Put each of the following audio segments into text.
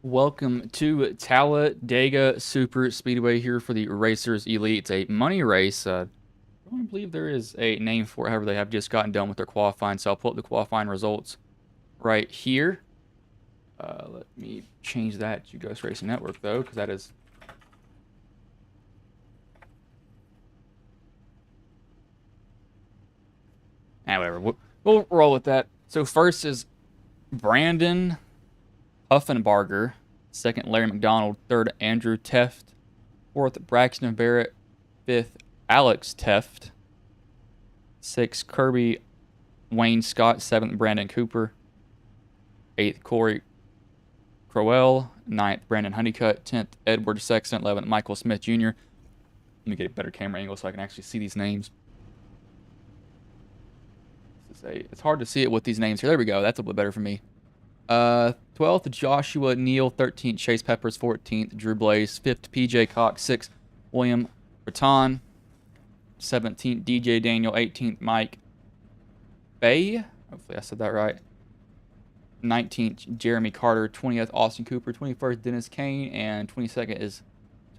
Welcome to Talladega Superspeedway here for the Racers Elite. It's a money race. I don't believe there is a name for it. However, they have just gotten done with their qualifying, so I'll pull up the qualifying results right here. Let me change that to Ghost Racing Network, though, because that is... whatever. We'll roll with that. So first is Brandon Huffenbarger. Second, Larry McDonald. Third, Andrew Teft. Fourth, Braxton Barrett. Fifth, Alex Teft. Sixth, Kirby Wayne Scott. Seventh, Brandon Cooper. Eighth, Corey Crowell. Ninth, Brandon Honeycutt. 10th, Edward Sexton. 11th, Michael Smith Jr. Let me get a better camera angle so I can actually see these names. It's hard to see it with these names here. There we go. That's a little bit better for me. 12th, Joshua Neal. 13th, Chase Peppers. 14th, Drew Blaze. 5th, PJ Cox. 6th, William Breton. 17th, DJ Daniel. 18th, Mike Bay. Hopefully I said that right. 19th, Jeremy Carter. 20th, Austin Cooper. 21st, Dennis Kane. And 22nd is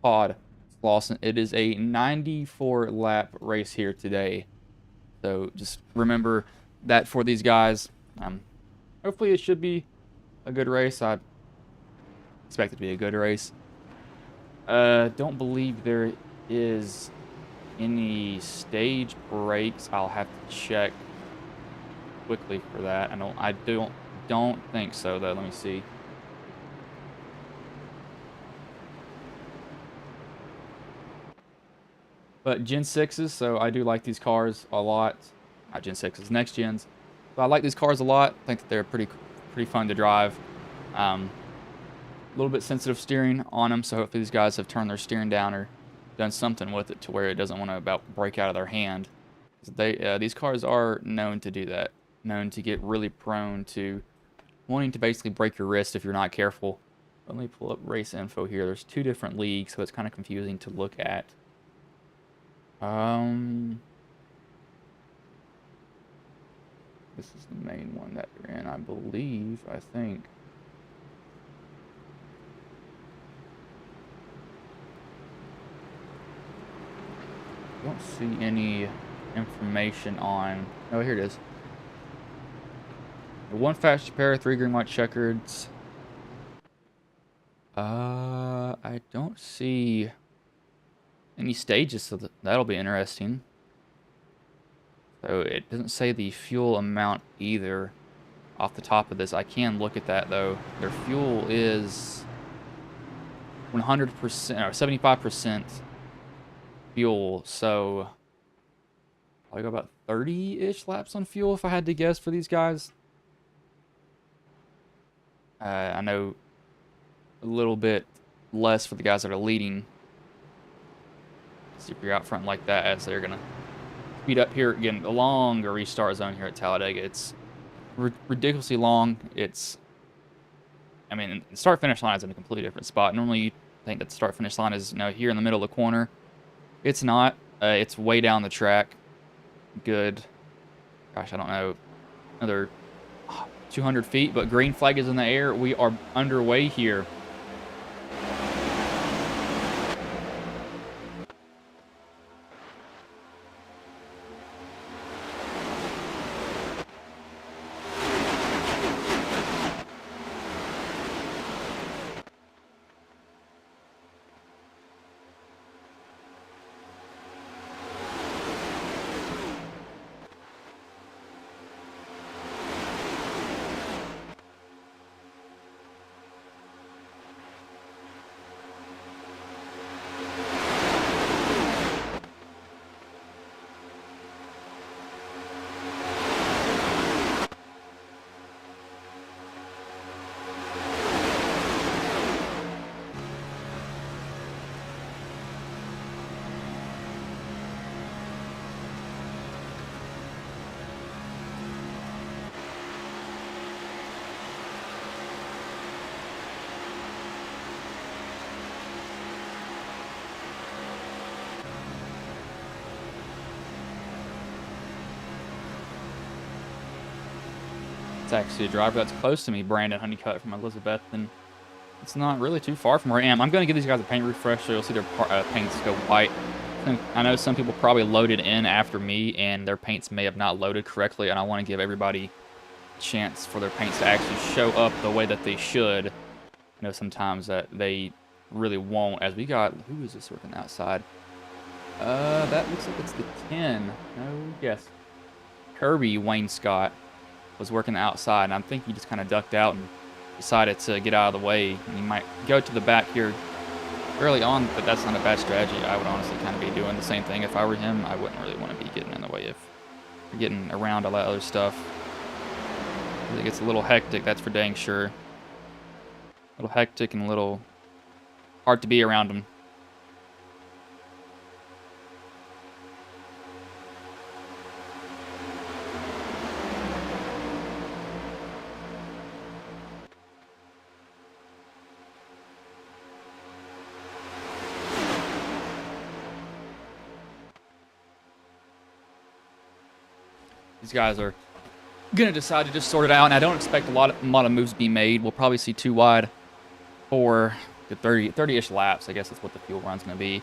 Todd Lawson. It is a 94-lap race here today. So just remember that for these guys. Hopefully it should be a good race. I expect it to be a good race. Don't believe there is any stage breaks. I'll have to check quickly for that. I don't think so though. Let me see. But Gen 6s, so I do like these cars a lot. Not Gen 6s, next gens. So I like these cars a lot. I think that they're pretty fun to drive. A little bit sensitive steering on them, so hopefully these guys have turned their steering down or done something with it to where it doesn't want to about break out of their hand. These cars are known to do that. Known to get really prone to wanting to basically break your wrist if you're not careful. Let me pull up race info here. There's two different leagues, so it's kind of confusing to look at. This is the main one that they're in, I believe, I think. I don't see any information on... Oh, here it is. One fast pair, 3 green, white checkers. I don't see any stages, so that'll be interesting. So it doesn't say the fuel amount either off the top of this. I can look at that though. Their fuel is 100% or 75% fuel, so I go about 30-ish laps on fuel if I had to guess for these guys. I know a little bit less for the guys that are leading. See if you're out front like that, as they're gonna speed up here. Again, a longer restart zone here at Talladega. It's ridiculously long. I mean, the start-finish line is in a completely different spot. Normally, you think that the start-finish line is here in the middle of the corner. It's not. It's way down the track. Good. Gosh, I don't know. Another 200 feet, but green flag is in the air. We are underway here. It's actually a driver that's close to me, Brandon Honeycutt from Elizabethton. It's not really too far from where I am. I'm going to give these guys a paint refresh so you'll see their paints go white. I know some people probably loaded in after me, and their paints may have not loaded correctly, and I want to give everybody a chance for their paints to actually show up the way that they should. I know sometimes that they really won't, as we got... Who is this working outside? That looks like it's the 10. No, yes. Kirby Wayne Scott was working outside, and I think he just kind of ducked out and decided to get out of the way. And he might go to the back here early on, but that's not a bad strategy. I would honestly kind of be doing the same thing if I were him. I wouldn't really want to be getting in the way if you're getting around all that other stuff. It gets a little hectic, that's for dang sure. A little hectic and a little hard to be around him. These guys are going to decide to just sort it out, and I don't expect a lot of moves to be made. We'll probably see 2 wide for the 30-ish laps. I guess that's what the fuel run's going to be.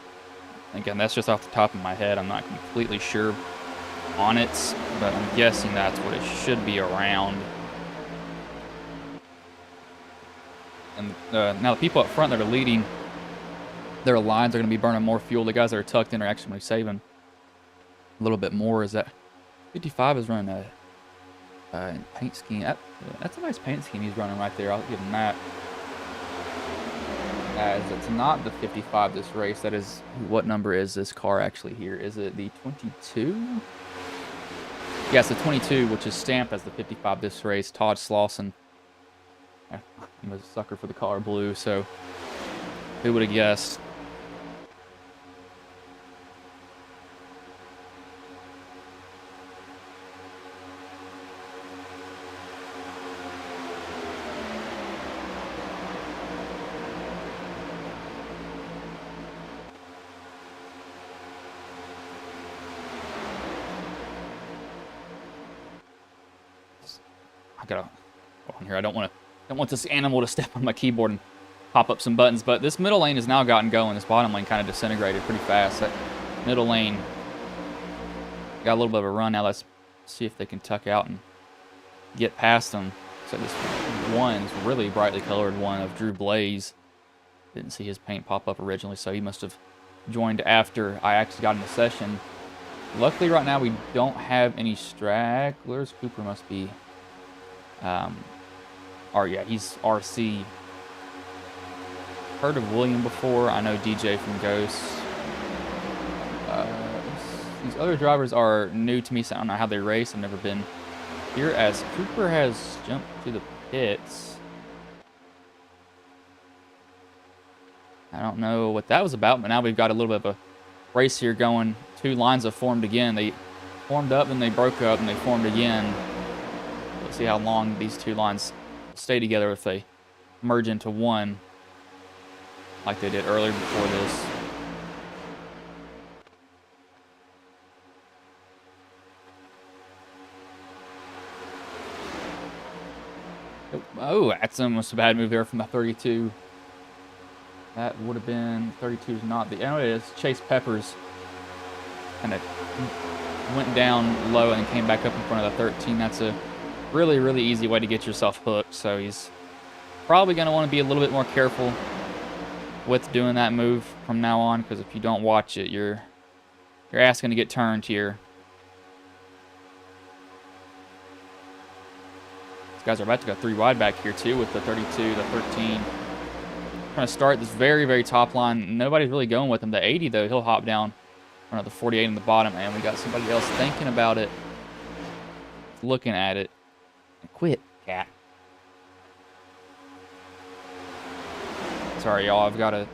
Again, that's just off the top of my head. I'm not completely sure on it, but I'm guessing that's what it should be around. And now the people up front that are leading, their lines are going to be burning more fuel. The guys that are tucked in are actually saving a little bit more. Is that 55 is running a paint scheme. That's a nice paint scheme he's running right there. I'll give him that. As it's not the 55 this race. That is, what number is this car actually here? Is it the 22? Yes, the 22, which is stamped as the 55 this race. Todd Slauson. I'm a sucker for the color blue, so who would have guessed? I gotta go on here. I don't want this animal to step on my keyboard and pop up some buttons. But this middle lane has now gotten going. This bottom lane kind of disintegrated pretty fast. That middle lane got a little bit of a run. Now let's see if they can tuck out and get past them. So this one's really brightly colored one of Drew Blaze. Didn't see his paint pop up originally, so he must have joined after I actually got in the session. Luckily, right now we don't have any stragglers. Cooper must be. Yeah, he's RC. Heard of William before. I know DJ from Ghost. These other drivers are new to me, so I don't know how they race. I've never been here, as Cooper has jumped to the pits. I don't know what that was about, but now we've got a little bit of a race here going. 2 lines have formed again. They formed up, and they broke up, and they formed again. Let's see how long these 2 lines stay together if they merge into one like they did earlier before this. Oh, that's almost a bad move there from the 32. That would have been 32 is not the. Oh, it is. Chase Peppers kind of went down low and came back up in front of the 13. That's a really, really easy way to get yourself hooked. So he's probably going to want to be a little bit more careful with doing that move from now on, because if you don't watch it, your ass going to get turned here. These guys are about to go 3 wide back here too with the 32, the 13. Trying to start this very, very top line. Nobody's really going with him. The 80 though, he'll hop down on the 48 in the bottom, and we got somebody else thinking about it, looking at it. Quit, cat. Sorry, y'all. I've got to.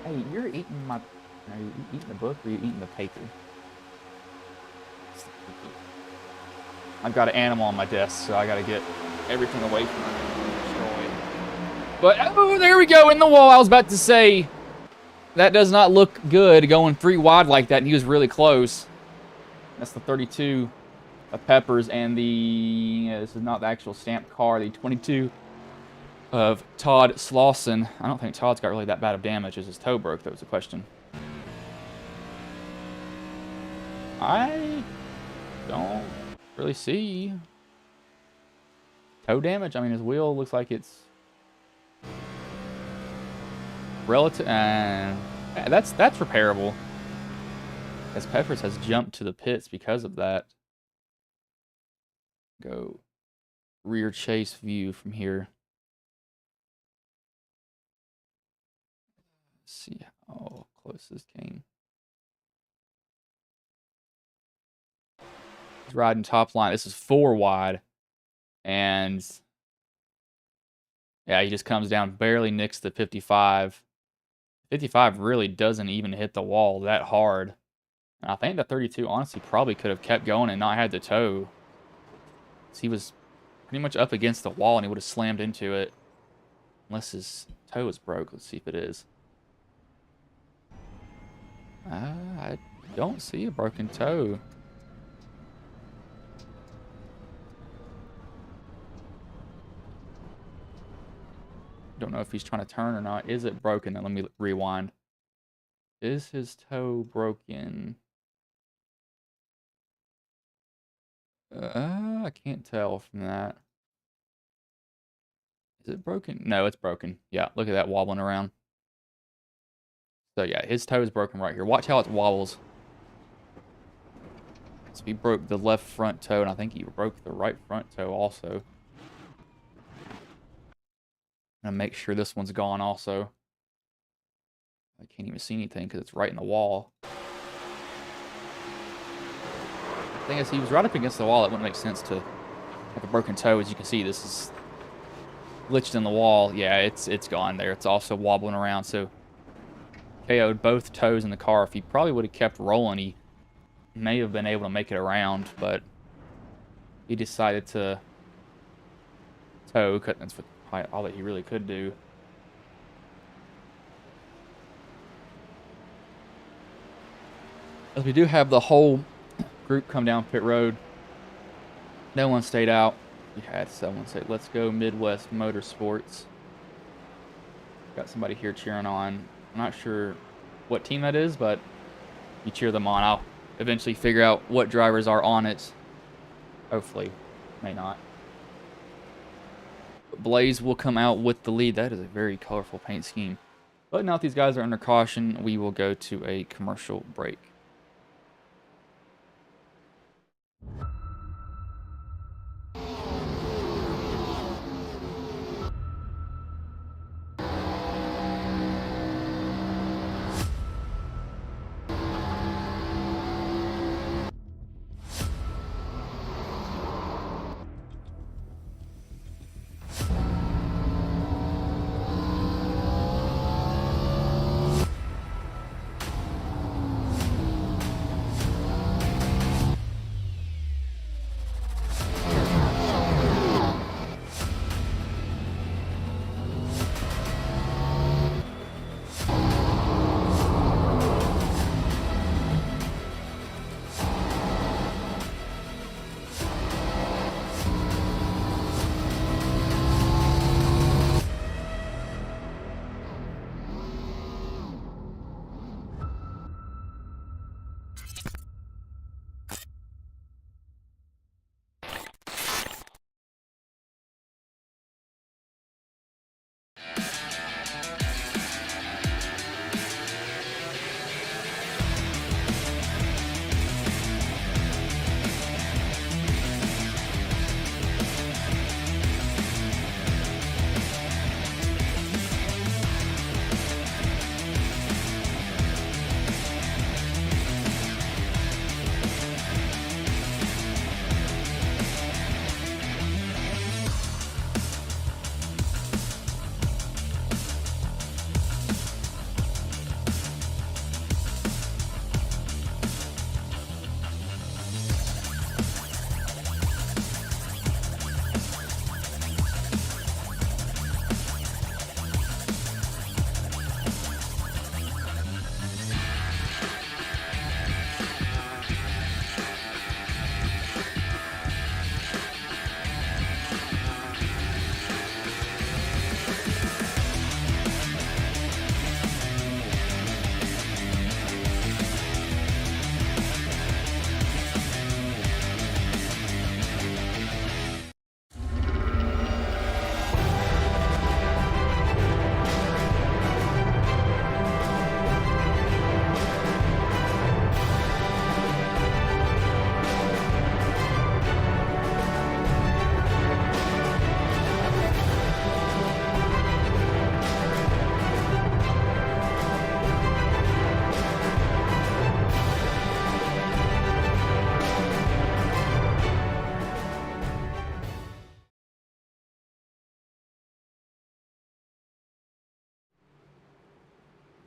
Hey, you're eating my. Are you eating the book or are you eating the paper? I've got an animal on my desk, so I got to get everything away from her. But oh, there we go in the wall. I was about to say that does not look good going 3 wide like that, and he was really close. That's the 32 of Peppers, and the this is not the actual stamped car, the 22 of Todd Slauson. I don't think Todd's got really that bad of damage as his toe broke. That was the question. I don't really see toe damage. I mean, his wheel looks like it's relative. That's repairable. As Peppers has jumped to the pits because of that. Go rear chase view from here. Let's see how close this came. He's riding top line. This is 4 wide. And yeah, he just comes down, barely nicks the 55. 55 really doesn't even hit the wall that hard. And I think the 32 honestly probably could have kept going and not had the toe. So he was pretty much up against the wall and he would have slammed into it. Unless his toe is broke. Let's see if it is. I don't see a broken toe. Don't know if he's trying to turn or not. Is it broken? Now let me rewind. Is his toe broken? I can't tell from that. Is it broken? No, it's broken. Yeah, look at that wobbling around. So yeah, his toe is broken right here. Watch how it wobbles. So he broke the left front toe, and I think he broke the right front toe also. I'm gonna make sure this one's gone also. I can't even see anything because it's right in the wall. The thing is, he was right up against the wall. It wouldn't make sense to have a broken toe. As you can see, this is glitched in the wall. Yeah, it's gone there. It's also wobbling around. So KO'd both toes in the car. If he probably would have kept rolling, he may have been able to make it around, but he decided to toe. That's all that he really could do. As we do have the whole group come down pit road. No one stayed out. We had someone say, "Let's go Midwest Motorsports." Got somebody here cheering on. I'm not sure what team that is, but you cheer them on. I'll eventually figure out what drivers are on it. Hopefully. May not. Blaze will come out with the lead. That is a very colorful paint scheme. But now that these guys are under caution, we will go to a commercial break.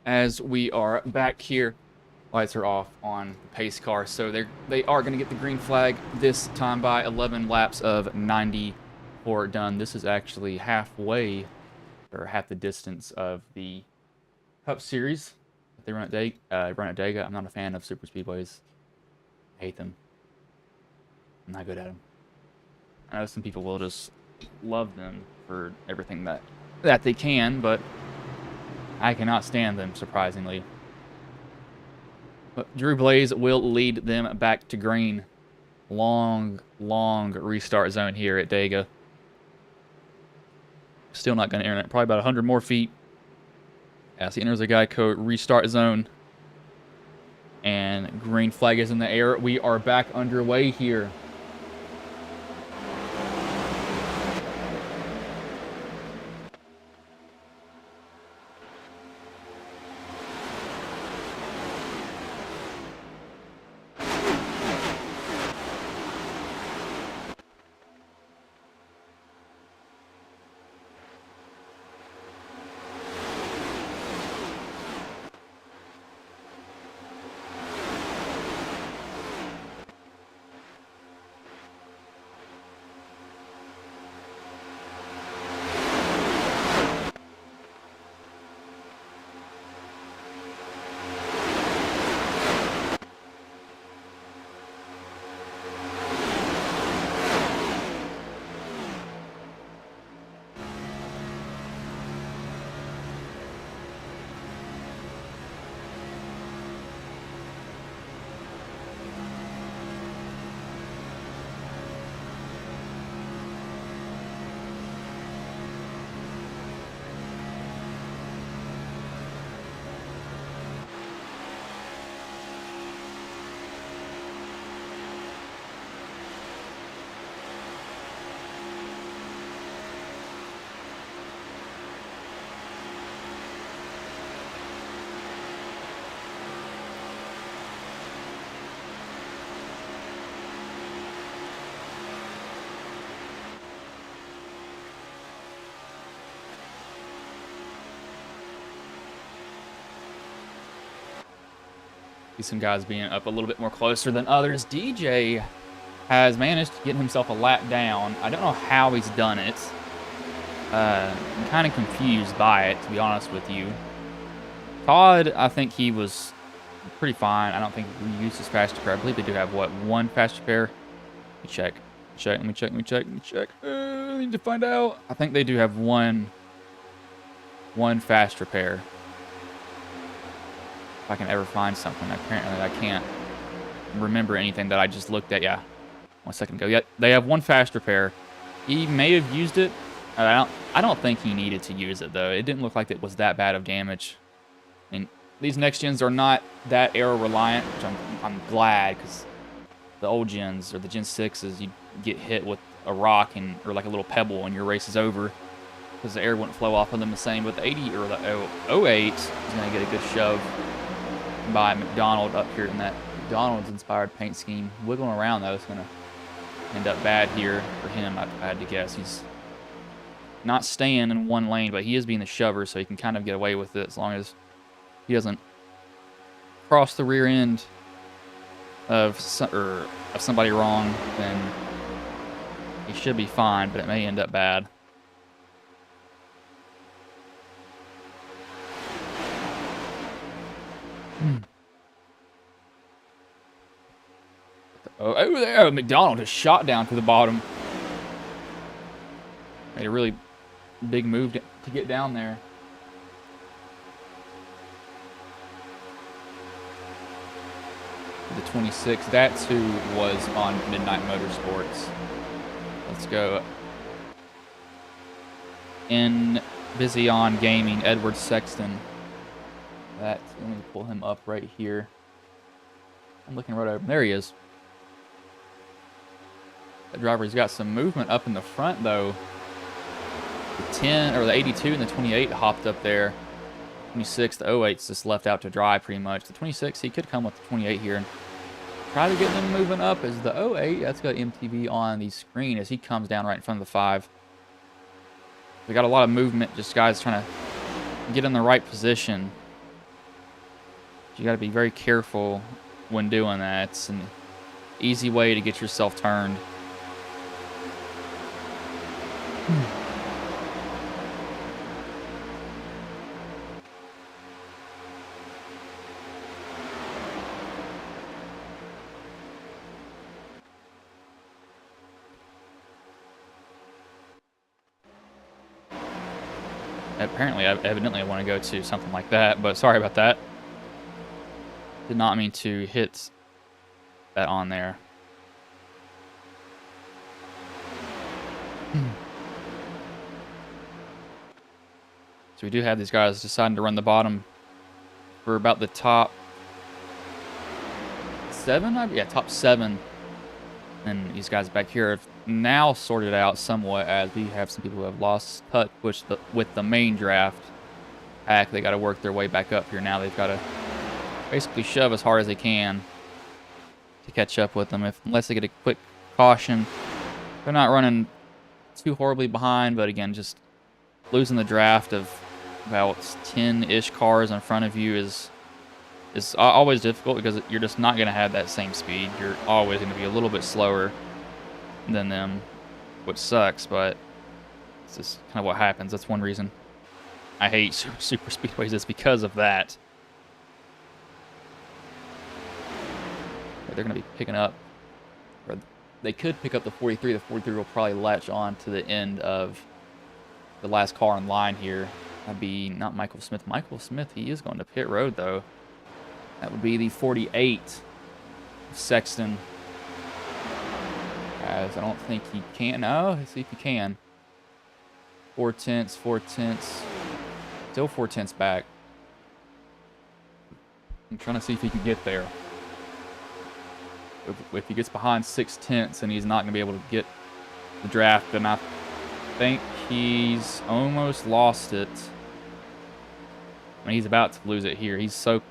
as we are back here. Lights are off on the pace car, so they are going to get the green flag this time by 11 laps of 94 done. This is actually halfway, or half the distance of the Cup Series that they run at Dega. I'm not a fan of super speedways. I hate them. I'm not good at them. I know some people will just love them for everything that they can, but I cannot stand them, surprisingly. But Drew Blaze will lead them back to green. Long restart zone here at Dega. Still not going to enter it. Probably about 100 more feet. As he enters the Geico restart zone. And green flag is in the air. We are back underway here. Some guys being up a little bit more closer than others. DJ has managed to get himself a lap down. I don't know how he's done it. I'm kind of confused by it, to be honest with you. Todd, I think he was pretty fine. I don't think we used his fast repair. I believe they do have, what, one fast repair? Let me check. Let me check. I need to find out. I think they do have one fast repair. If I can ever find something. Apparently I can't remember anything that I just looked at. Yeah, 1 second ago. Yeah, they have one fast repair. He may have used it. I don't think he needed to use it, though. It didn't look like it was that bad of damage. I mean, these next gens are not that aero reliant, which I'm glad, because the old gens, or the Gen 6s, you get hit with a rock or like a little pebble and your race is over, because the air wouldn't flow off of them the same. But the 80 or the 08 is going to get a good shove by McDonald up here in that McDonald's inspired paint scheme. Wiggling around, though, is going to end up bad here for him. I had to guess. He's not staying in one lane, but he is being the shover, so he can kind of get away with it as long as he doesn't cross the rear end of somebody wrong. Then he should be fine, but it may end up bad. Oh, there, McDonald just shot down to the bottom. Made a really big move to get down there. The 26, that too was on Midnight Motorsports. Let's go. In Vision Gaming, Edward Sexton. Let me pull him up right here. I'm looking right over. There he is. That driver's got some movement up in the front, though. The 10 or the 82 and the 28 hopped up there. 26, the 08's just left out to dry pretty much. The 26, he could come with the 28 here and try to get them moving up. As the 08, that's got MTV on the screen as he comes down right in front of the 5. We got a lot of movement, just guys trying to get in the right position. You got to be very careful when doing that. It's an easy way to get yourself turned. Apparently, evidently, I want to go to something like that, but sorry about that. Did not mean to hit that on there. So we do have these guys deciding to run the bottom for about the top 7? Yeah, top 7. And these guys back here have now sorted out somewhat, as we have some people who have lost touch with the main draft pack. They got to work their way back up here now. They've got to basically shove as hard as they can to catch up with them. Unless they get a quick caution, they're not running too horribly behind. But again, just losing the draft of about 10-ish cars in front of you is always difficult, because you're just not going to have that same speed. You're always going to be a little bit slower than them, which sucks, but it's just kind of what happens. That's one reason I hate super speedways, is because of that. But they're going to be picking up, or they could pick up the 43. The 43 will probably latch on to the end of the last car in line here. That'd be not Michael Smith. Michael Smith, he is going to pit road, though. That would be the 48, Sexton. Guys, I don't think he can. No, let's see if he can. 4/10, 4/10. Still 4/10 back. I'm trying to see if he can get there. If he gets behind 6/10, then he's not going to be able to get the draft. And I think he's almost lost it. I mean, he's about to lose it here. He's so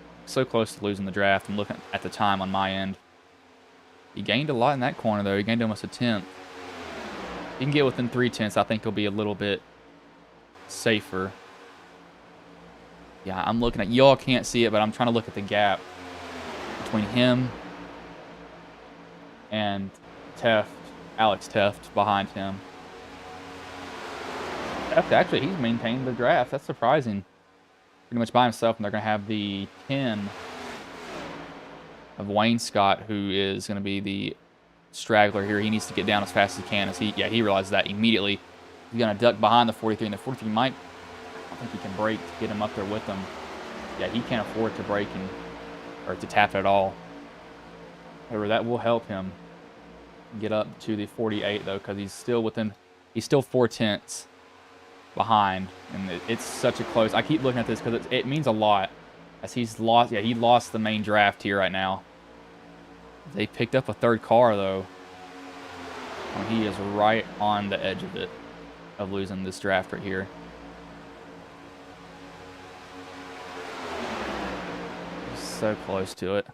close to losing the draft. I'm looking at the time on my end. He gained a lot in that corner, though. He gained almost a 10th. He can get within 3/10. I think he'll be a little bit safer. Yeah, I'm looking at... Y'all can't see it, but I'm trying to look at the gap between him and Teft. Alex Teft behind him. Teft, actually, he's maintained the draft. That's surprising. Pretty much by himself, and they're going to have the 10 of Wayne Scott, who is going to be the straggler here. He needs to get down as fast as he can. He realizes that immediately. He's going to duck behind the 43, and the 43 might... I don't think he can brake to get him up there with him. Yeah, he can't afford to brake or to tap it at all. However, that will help him get up to the 48, though, because he's still 4/10 behind, and it's such a close... I keep looking at this because it means a lot, as he's lost... Yeah, he lost the main draft here right now. They picked up a third car, though. And he is right on the edge of it, of losing this draft right here. He's so close to it.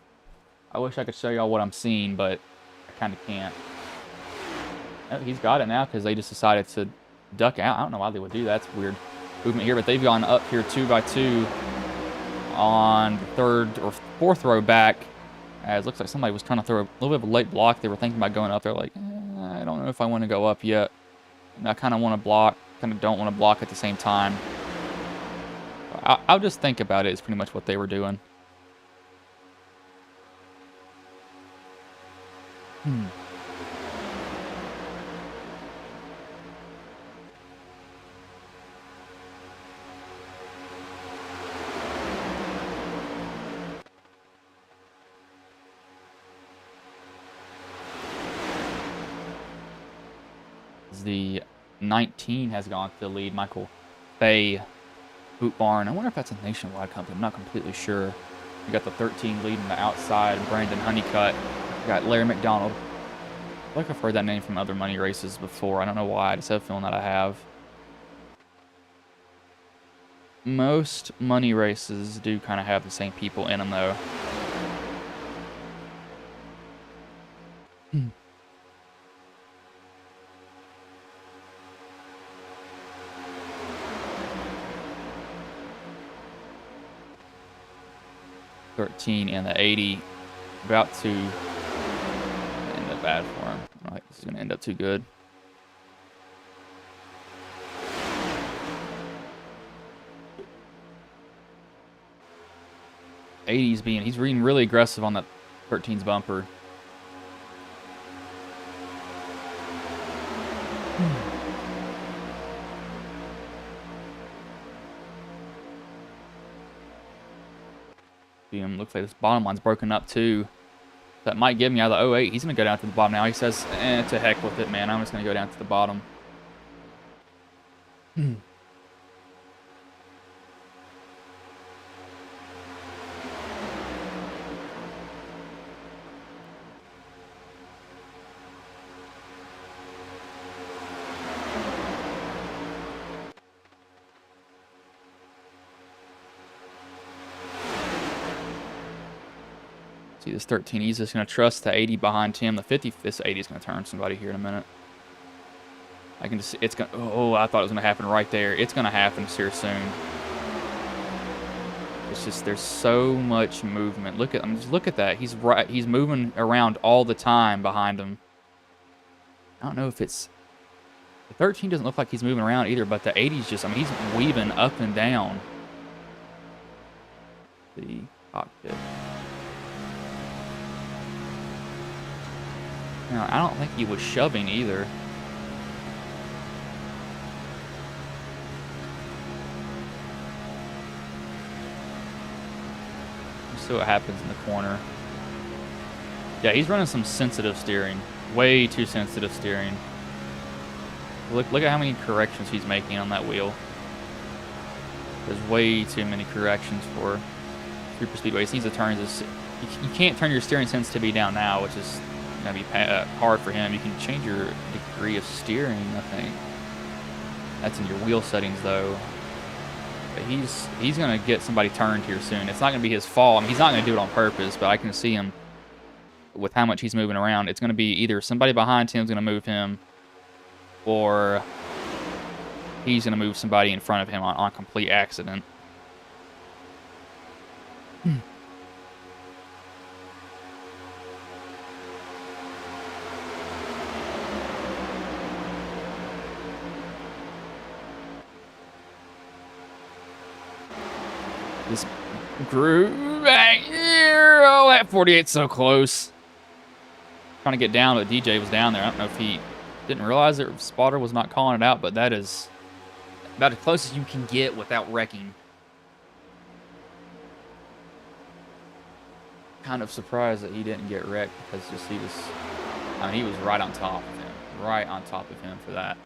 I wish I could show y'all what I'm seeing, but I kind of can't. Oh, he's got it now, because they just decided to duck out. I don't know why they would do that. That's weird movement here, but they've gone up here 2 by 2 on the 3rd or 4th row back. As it looks like somebody was trying to throw a little bit of a late block. They were thinking about going up there, like, I don't know if I want to go up yet. And I kind of want to block, kind of don't want to block at the same time. I'll just think about it. It's pretty much what they were doing. The 19 has gone to the lead. Michael Fay, Boot Barn. I wonder if that's a nationwide company. I'm not completely sure. We got the 13 leading the outside. Brandon Honeycutt. We got Larry McDonald. I feel like I've heard that name from other money races before. I don't know why. I just have a feeling that I have. Most money races do kind of have the same people in them, though. 13 and the 80 about to end up bad for him. I don't think this is going to end up too good. He's being really aggressive on that 13's bumper. Looks like this bottom line's broken up too. That might give me out of the 08. He's going to go down to the bottom now. He says, to heck with it, man. I'm just going to go down to the bottom. See this 13, he's just going to trust the 80 behind him. The 50, this 80 is going to turn somebody here in a minute. I can just see, it's going to, oh, I thought it was going to happen right there. It's going to happen here soon. It's just, there's so much movement. Look at, just look at that. He's moving around all the time behind him. I don't know if it's, the 13 doesn't look like he's moving around either, but the 80's just, he's weaving up and down the cockpit. No, I don't think he was shoving either. Let's see what happens in the corner. Yeah, he's running some sensitive steering. Way too sensitive steering. Look at how many corrections he's making on that wheel. There's way too many corrections for Superspeedway. He needs to turn this. You can't turn your steering sensitivity down now, which is going to be hard for him. You can change your degree of steering, I think. That's in your wheel settings, though. But he's going to get somebody turned here soon. It's not going to be his fault. He's not going to do it on purpose, but I can see him with how much he's moving around. It's going to be either somebody behind him is going to move him, or he's going to move somebody in front of him on complete accident. This groove back here. Oh, that 48's so close. Trying to get down, but DJ was down there. I don't know if he didn't realize that spotter was not calling it out, but that is about as close as you can get without wrecking. Kind of surprised that he didn't get wrecked because just he was right on top of him. Right on top of him for that.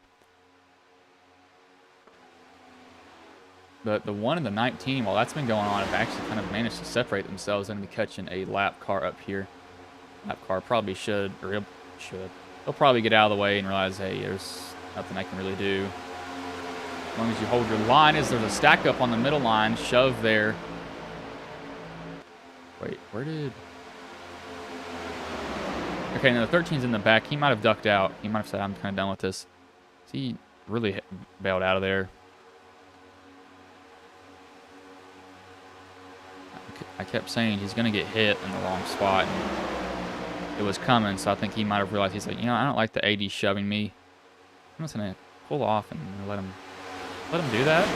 But the 1 and the 19, while that's been going on, have actually kind of managed to separate themselves and be catching a lap car up here. Lap car probably should, or he'll probably get out of the way and realize, hey, there's nothing I can really do. As long as you hold your line, there's a stack up on the middle line, shove there. Wait, where did... Okay, now the 13's in the back. He might have ducked out. He might have said, I'm kind of done with this. He really bailed out of there. I kept saying he's going to get hit in the wrong spot. And it was coming, so I think he might have realized. He's like, you know, I don't like the 80 shoving me. I'm just going to pull off and let him do that.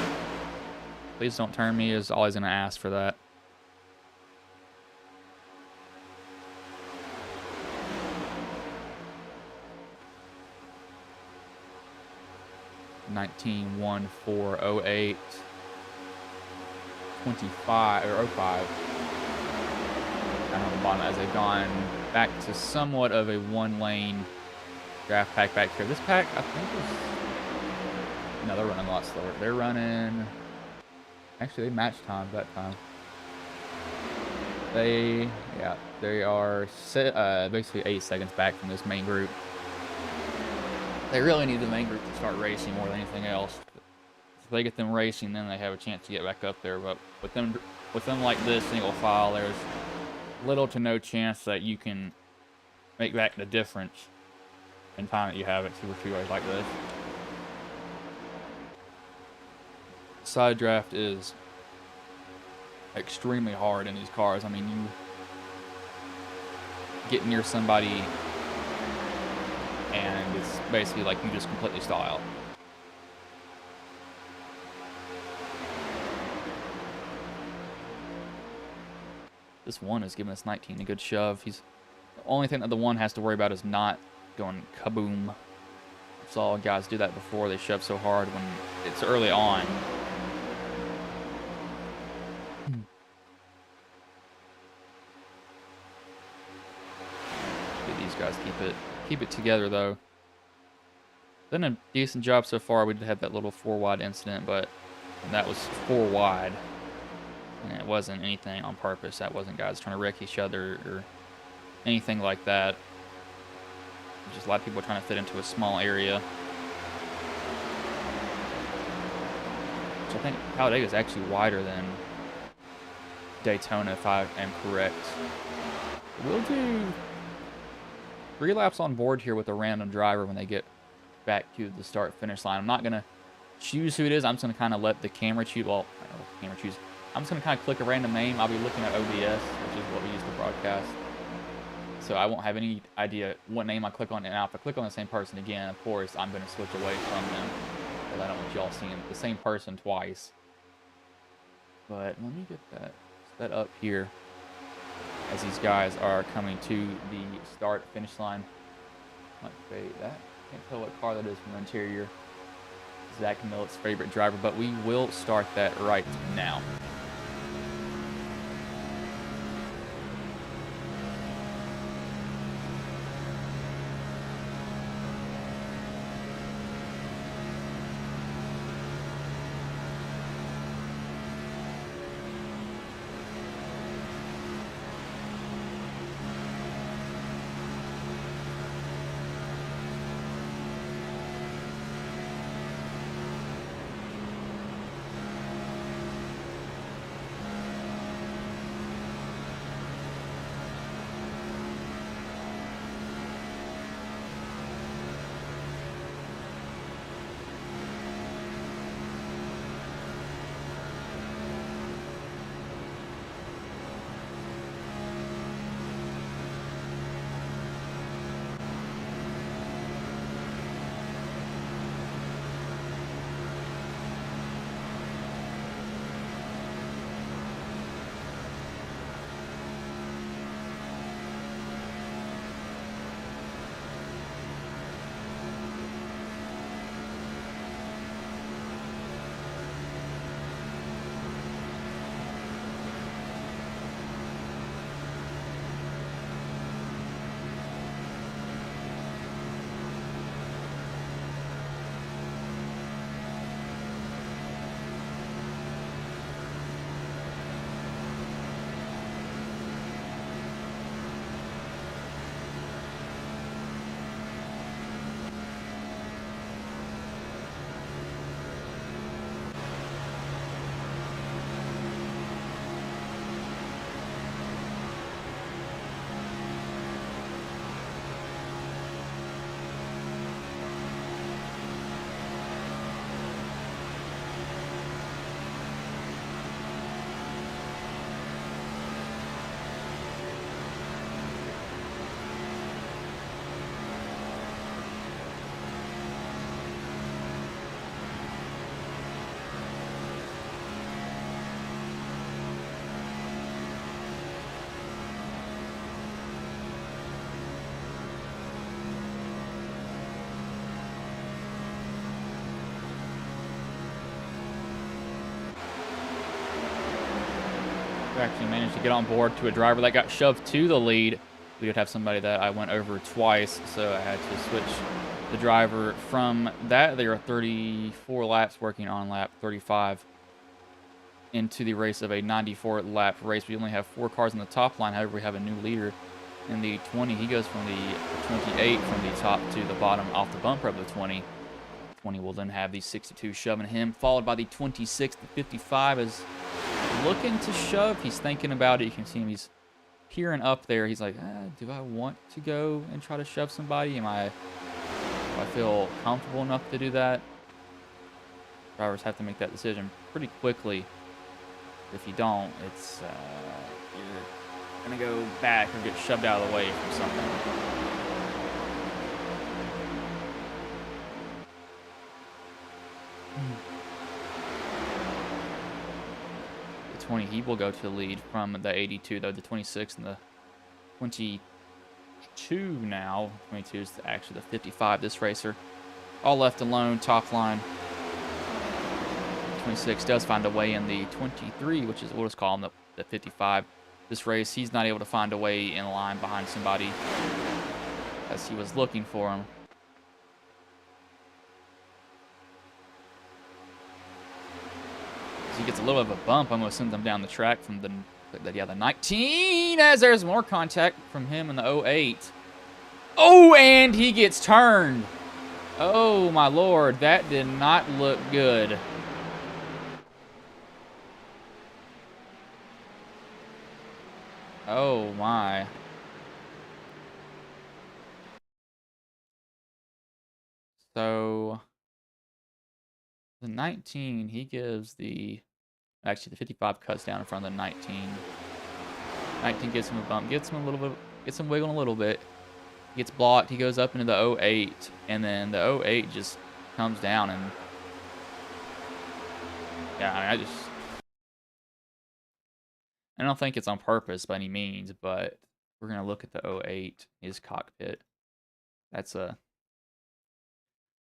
Please don't turn me is all he's going to ask for that. (19-1-4-08) 25 or 05 down on the bottom as they've gone back to somewhat of a one-lane draft pack back here. This pack, I think, is... No, they're running a lot slower. They're running... Actually, they matched time that time. They are basically 8 seconds back from this main group. They really need the main group to start racing more than anything else. If they get them racing, then they have a chance to get back up there. But with them like this, single file, there's little to no chance that you can make back the difference in time that you have at Superspeedways like this. Side draft is extremely hard in these cars. I mean, you get near somebody and it's basically like you just completely stall out. This one is giving us 19 a good shove. The only thing that the one has to worry about is not going kaboom. I saw guys do that before. They shove so hard when it's early on. These guys keep it together though. Done a decent job so far. We did have that little 4 wide incident, but that was 4 wide. And it wasn't anything on purpose. That wasn't guys trying to wreck each other or anything like that. Just a lot of people trying to fit into a small area. So I think Talladega is actually wider than Daytona, if I am correct. We'll do 3 laps on board here with a random driver when they get back to the start-finish line. I'm not going to choose who it is. I'm just going to kind of let the camera choose. Well, I don't know what the camera choose. I'm just going to kind of click a random name. I'll be looking at OBS, which is what we use to broadcast. So I won't have any idea what name I click on. And now if I click on the same person again, of course, I'm going to switch away from them. Because I don't want y'all seeing the same person twice. But let me get that set up here as these guys are coming to the start-finish line. Might fade that. Can't tell what car that is from the interior. Zach Millett's favorite driver, but we will start that right now. We actually managed to get on board to a driver that got shoved to the lead. We did have somebody that I went over twice, so I had to switch the driver from that. There are 34 laps working on lap 35 into the race of a 94-lap race. We only have 4 cars on the top line. However, we have a new leader in the 20. He goes from the 28 from the top to the bottom off the bumper of the 20. 20 will then have the 62 shoving him, followed by the 26. The 55 is looking to shove. He's thinking about it. You can see him. He's peering up there. He's like, do I want to go and try to shove somebody? Do I feel comfortable enough to do that? Drivers have to make that decision pretty quickly. If you don't, it's you're gonna go back or get shoved out of the way from something. The 20, he will go to the lead from the 82, though the 26 and the 22 now. 22 is actually the 55. This racer, all left alone, top line. 26 does find a way in the 23, which is, we'll just call him the 55. This race, he's not able to find a way in line behind somebody as he was looking for him. As he gets a little bit of a bump, almost sends him down the track from the 19, as there's more contact from him in the 08. Oh, and he gets turned. Oh, my Lord, that did not look good. Oh, my. So, the 19, he gives the... Actually, the 55 cuts down in front of the 19. 19 gives him a bump, gets him a little bit, gets him wiggling a little bit. He gets blocked, he goes up into the 08, and then the 08 just comes down and... Yeah, I mean, I don't think it's on purpose by any means, but we're going to look at the 08, his cockpit. That's a...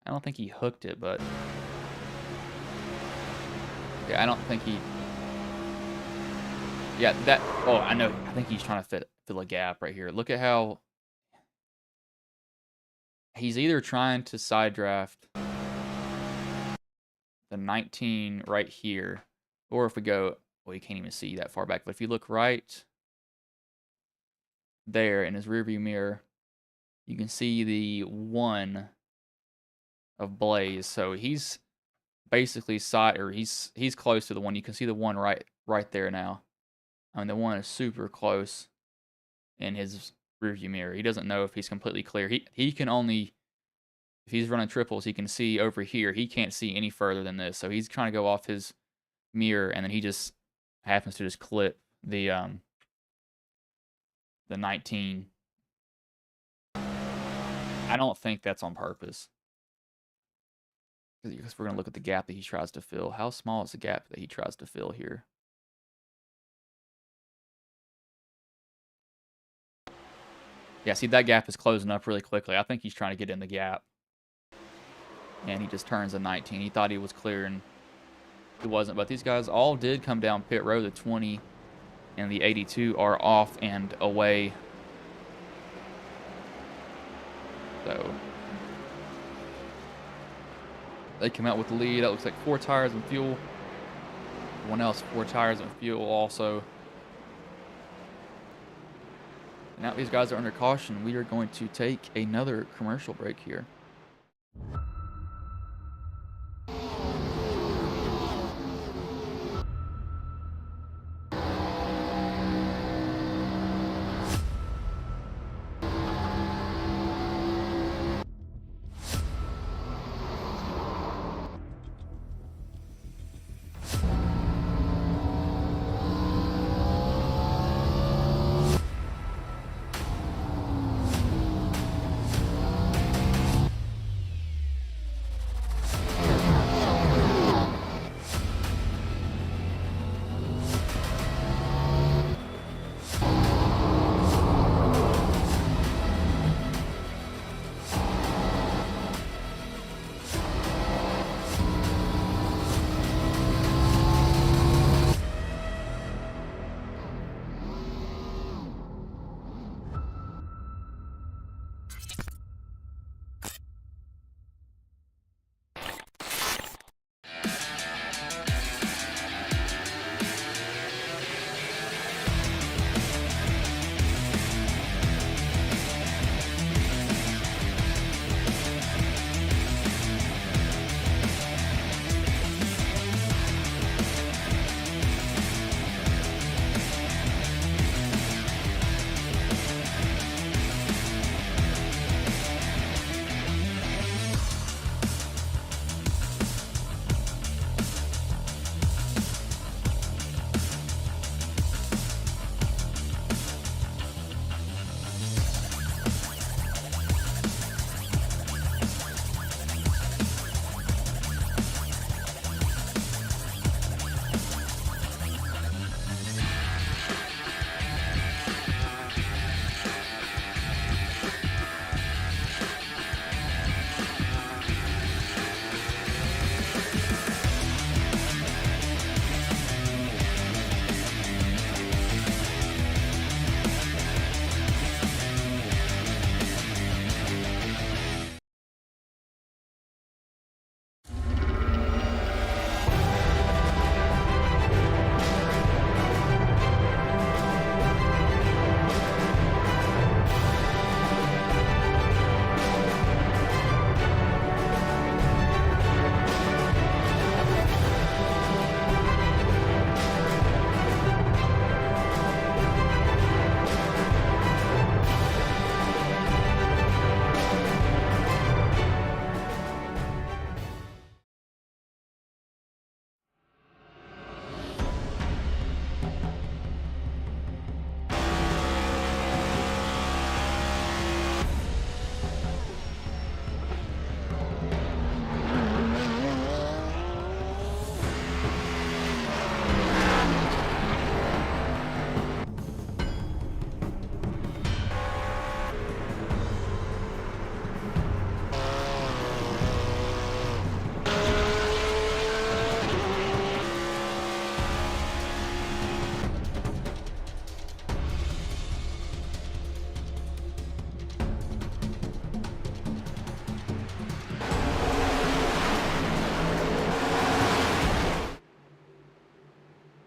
I don't think he hooked it, but... Yeah, I don't think he... Yeah, that... Oh, I know. I think he's trying to fill a gap right here. Look at how... He's either trying to side draft the 19 right here, or if we go... Well, you can't even see that far back, but if you look right there in his rearview mirror, you can see the 1 of Blaze. So he's basically he's close to the 1. You can see the 1 right there now. I mean, the 1 is super close in his rearview mirror. He doesn't know if he's completely clear. He can only, if he's running triples, he can see over here. He can't see any further than this. So he's trying to go off his mirror, and then he just happens to just clip the 19. I don't think that's on purpose. Because we're going to look at the gap that he tries to fill. How small is the gap that he tries to fill here? Yeah, see, that gap is closing up really quickly. I think he's trying to get in the gap. And he just turns a 19. He thought he was clear, and he wasn't. But these guys all did come down pit road. The 20 and the 82 are off and away. So they come out with the lead. That looks like 4 tires and fuel. One else, 4 tires and fuel also. And now these guys are under caution. We are going to take another commercial break here.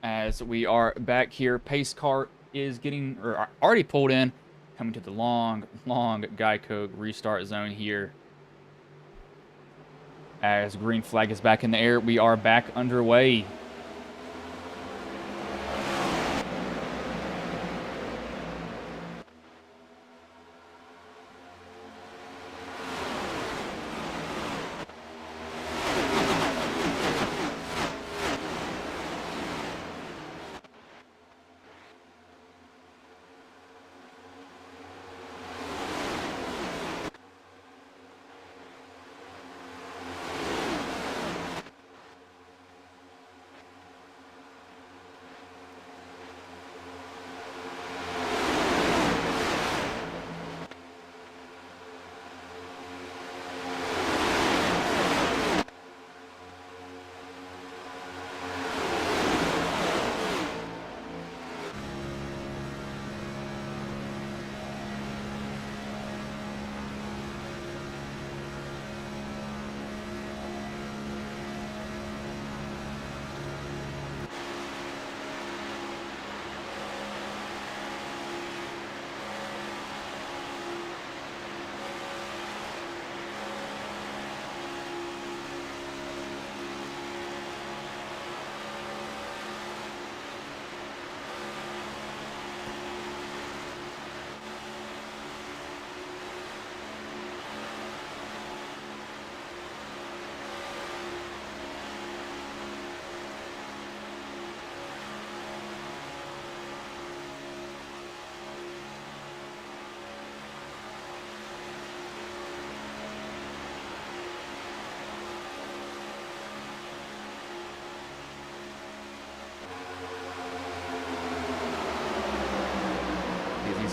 as we are back here. Pace car is getting, or already pulled in, coming to the long Geico restart zone here. As green flag is back in the air, we are back underway.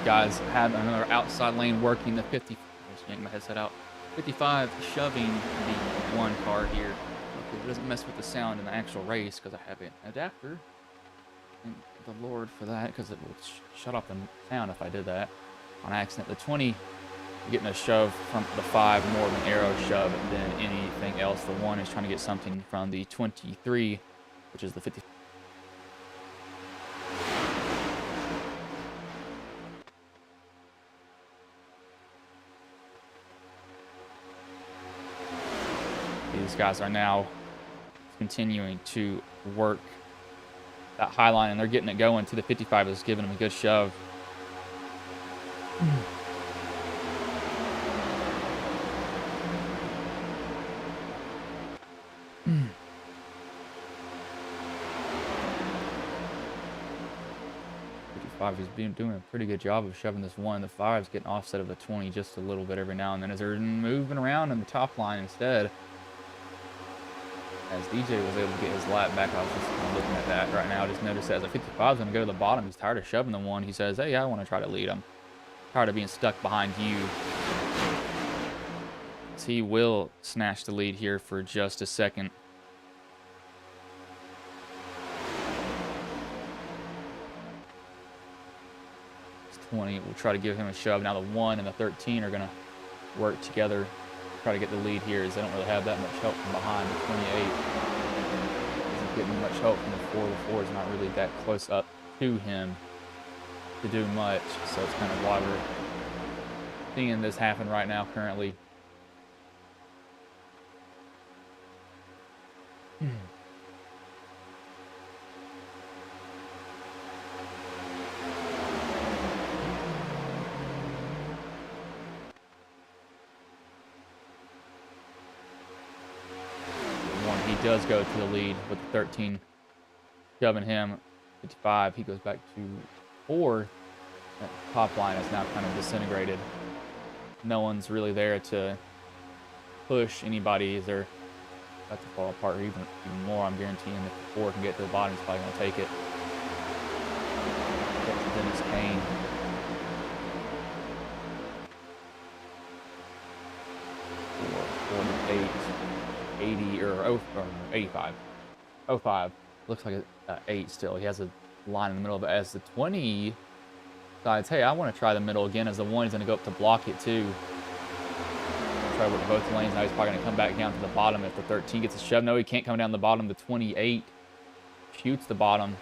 Guys have another outside lane working the 50. Just yank my headset out. 55 shoving the one car here. Okay, it doesn't mess with the sound in the actual race because I have an adapter. Thank the Lord for that, because it would shut off the sound if I did that on accident. The 20 getting a shove from the 5, more of an arrow shove than anything else. The 1 is trying to get something from the 23, which is the 50. These guys are now continuing to work that high line, and they're getting it going to the 55 is giving them a good shove. 55 is doing a pretty good job of shoving this 1. The 5 is getting offset of the 20 just a little bit every now and then as they're moving around in the top line instead. As DJ was able to get his lap back, I was just kind of looking at that right now. I just noticed that as a 55 is going to go to the bottom, he's tired of shoving the 1. He says, hey, I want to try to lead him. Tired of being stuck behind you. So he will snatch the lead here for just a second. This 20 will try to give him a shove. Now the 1 and the 13 are going to work together. Try to get the lead here, as they don't really have that much help from behind. The 28 isn't getting much help from the 4. The 4 is not really that close up to him to do much, so it's kind of why we're seeing this happen right now currently. He does go to the lead with the 13 shoving him. 55, he goes back to 4. That top line is now kind of disintegrated. No one's really there to push anybody as they're about to fall apart, or even more. I'm guaranteeing if the 4 can get to the bottom, he's probably going to take it. Dennis Kane. 48, 80 or 85. 05. Looks like an 8 still. He has a line in the middle of it. As the 20 decides, hey, I want to try the middle again. As the 1, he's going to go up to block it too. Try to work both lanes. Now he's probably going to come back down to the bottom if the 13 gets a shove. No, he can't come down the bottom. The 28 shoots the bottom.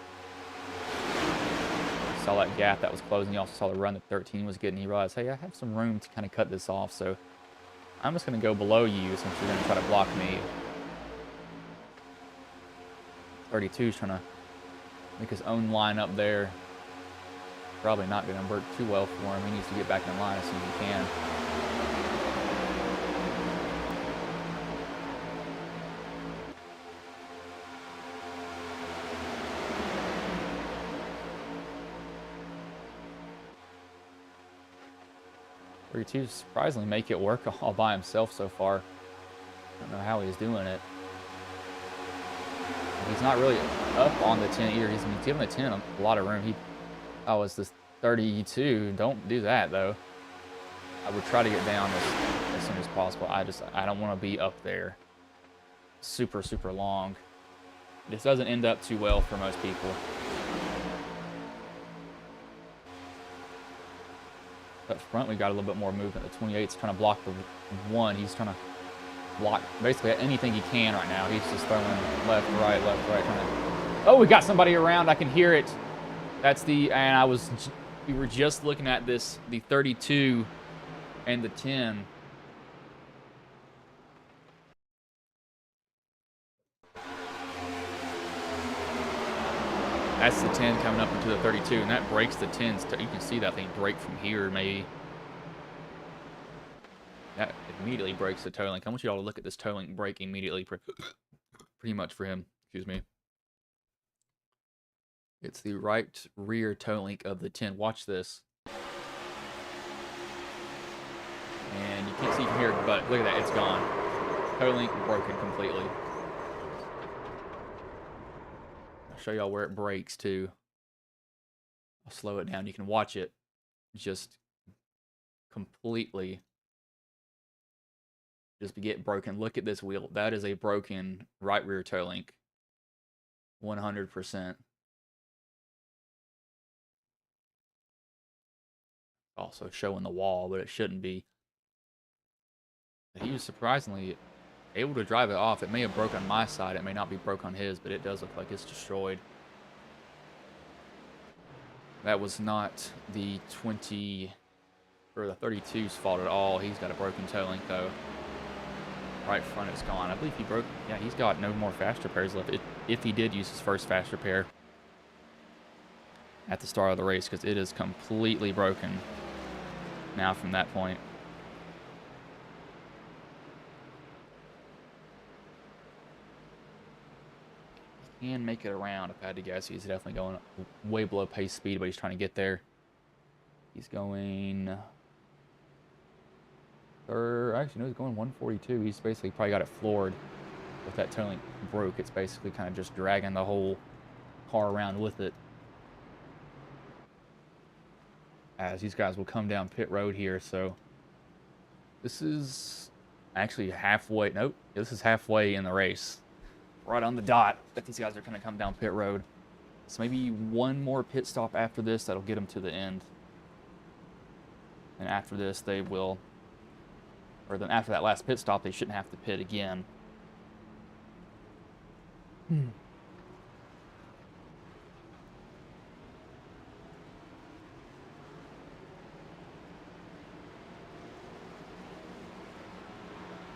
saw that gap that was closing. He also saw the run that 13 was getting. He realized, hey, I have some room to kind of cut this off, so I'm just going to go below you since you're going to try to block me. 32 is trying to make his own line up there. Probably not going to work too well for him. He needs to get back in line as soon as he can. To surprisingly make it work all by himself so far. I don't know how he's doing it. He's not really up on the 10 either. He's giving the 10 a lot of room. Oh, it's this 32. Don't do that though. I would try to get down as soon as possible. I don't want to be up there super long. This doesn't end up too well for most people. Up front, we got a little bit more movement. The 28's trying to block the 1. He's trying to block basically anything he can right now. He's just throwing left, right, trying to... Oh, we got somebody around. I can hear it. That's the... And we were just looking at this, the 32 and the 10. That's the 10 coming up into the 32, and that breaks the 10s. You can see that thing break from here, maybe. That immediately breaks the toe link. I want you all to look at this toe link break immediately, pretty much for him. Excuse me. It's the right rear toe link of the 10. Watch this. And you can't see from here, but look at that. It's gone. Toe link broken completely. Show y'all where it breaks too. I'll slow it down. You can watch it just completely just get broken. Look at this wheel. That is a broken right rear toe link. 100%. Also showing the wall, but it shouldn't be. But he was surprisingly able to drive it off. It may have broke on my side. It may not be broke on his, but it does look like it's destroyed. That was not the 20 or the 32's fault at all. He's got a broken toe link though. Right front is gone. I believe he broke. Yeah, he's got no more fast repairs left. If he did use his first fast repair at the start of the race, because it is completely broken now from that point. Can make it around if I had to guess. He's definitely going way below pace speed, but he's trying to get there. He's going actually no, he's going 142. He's basically probably got it floored with that toe link broke. It's basically kind of just dragging the whole car around with it. As these guys will come down pit road here, so this is actually halfway. Nope, this is halfway in the race. Right on the dot that these guys are going to come down pit road. So maybe one more pit stop after this that'll get them to the end. And after this, they will, or then after that last pit stop, they shouldn't have to pit again.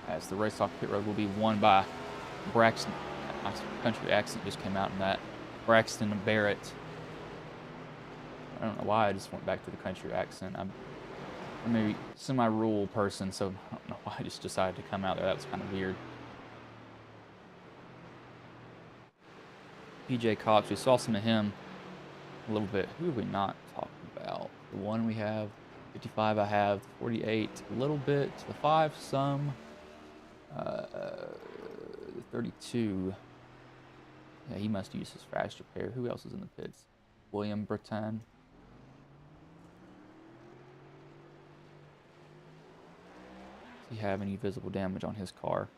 As the race off pit road will be won by Braxton. My country accent just came out in that. Braxton and Barrett. I don't know why I just went back to the country accent. I'm maybe semi-rural person, so I don't know why I just decided to come out there. That was kind of weird. PJ Cox, we saw some of him a little bit. Who have we not talked about? The one we have, 55 I have, 48 a little bit, the 5 some, 32. Yeah, he must use his fast repair. Who else is in the pits? William Breton. Does he have any visible damage on his car?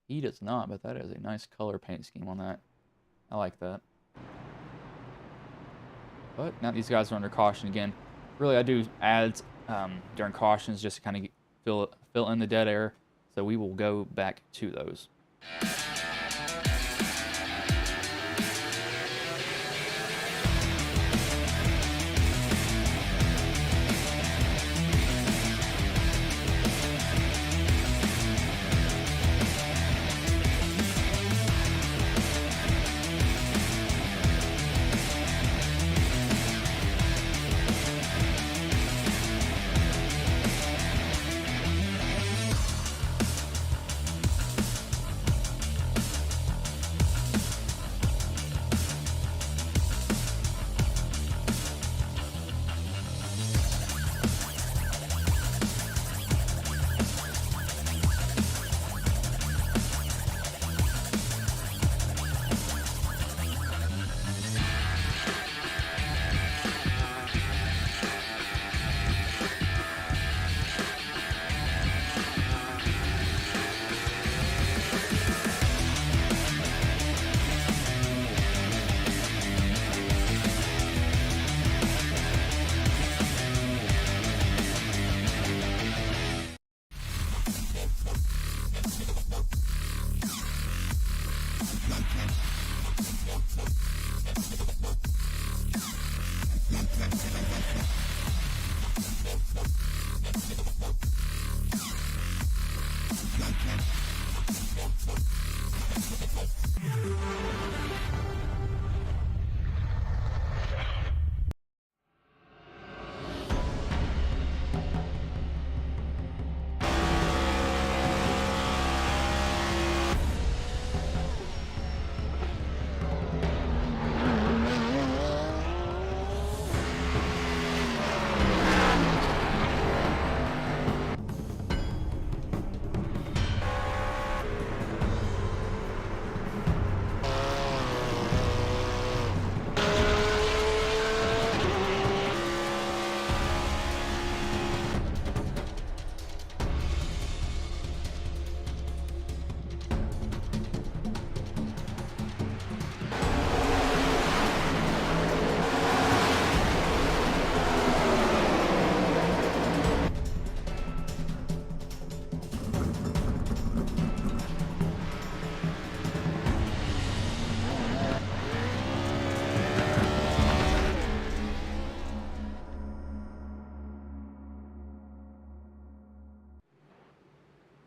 He does not, but that is a nice color paint scheme on that. I like that. But now these guys are under caution again. Really, I do ads during cautions just to kind of fill in the dead air. So we will go back to those.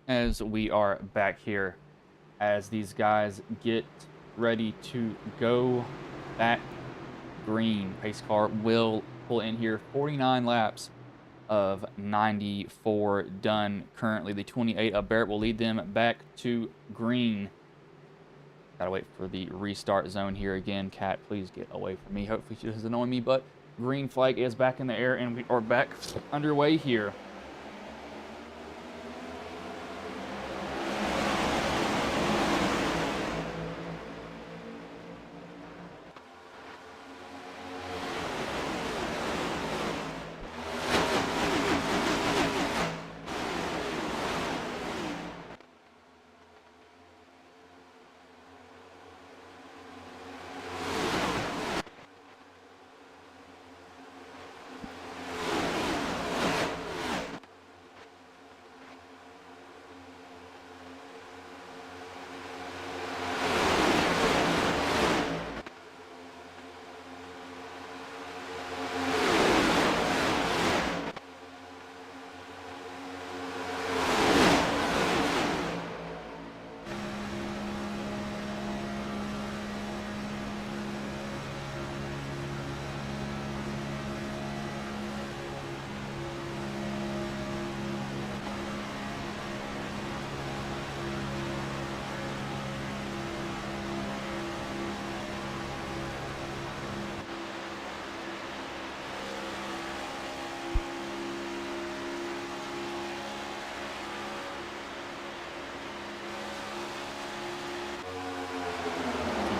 as we are back here as these guys get ready to go back green. Pace car will pull in here. 49 laps of 94 done currently. The 28 of Barrett will lead them back to green. Gotta wait for the restart zone here again. Cat, please get away from me. Hopefully she doesn't annoy me, but green flag is back in the air and we are back underway here.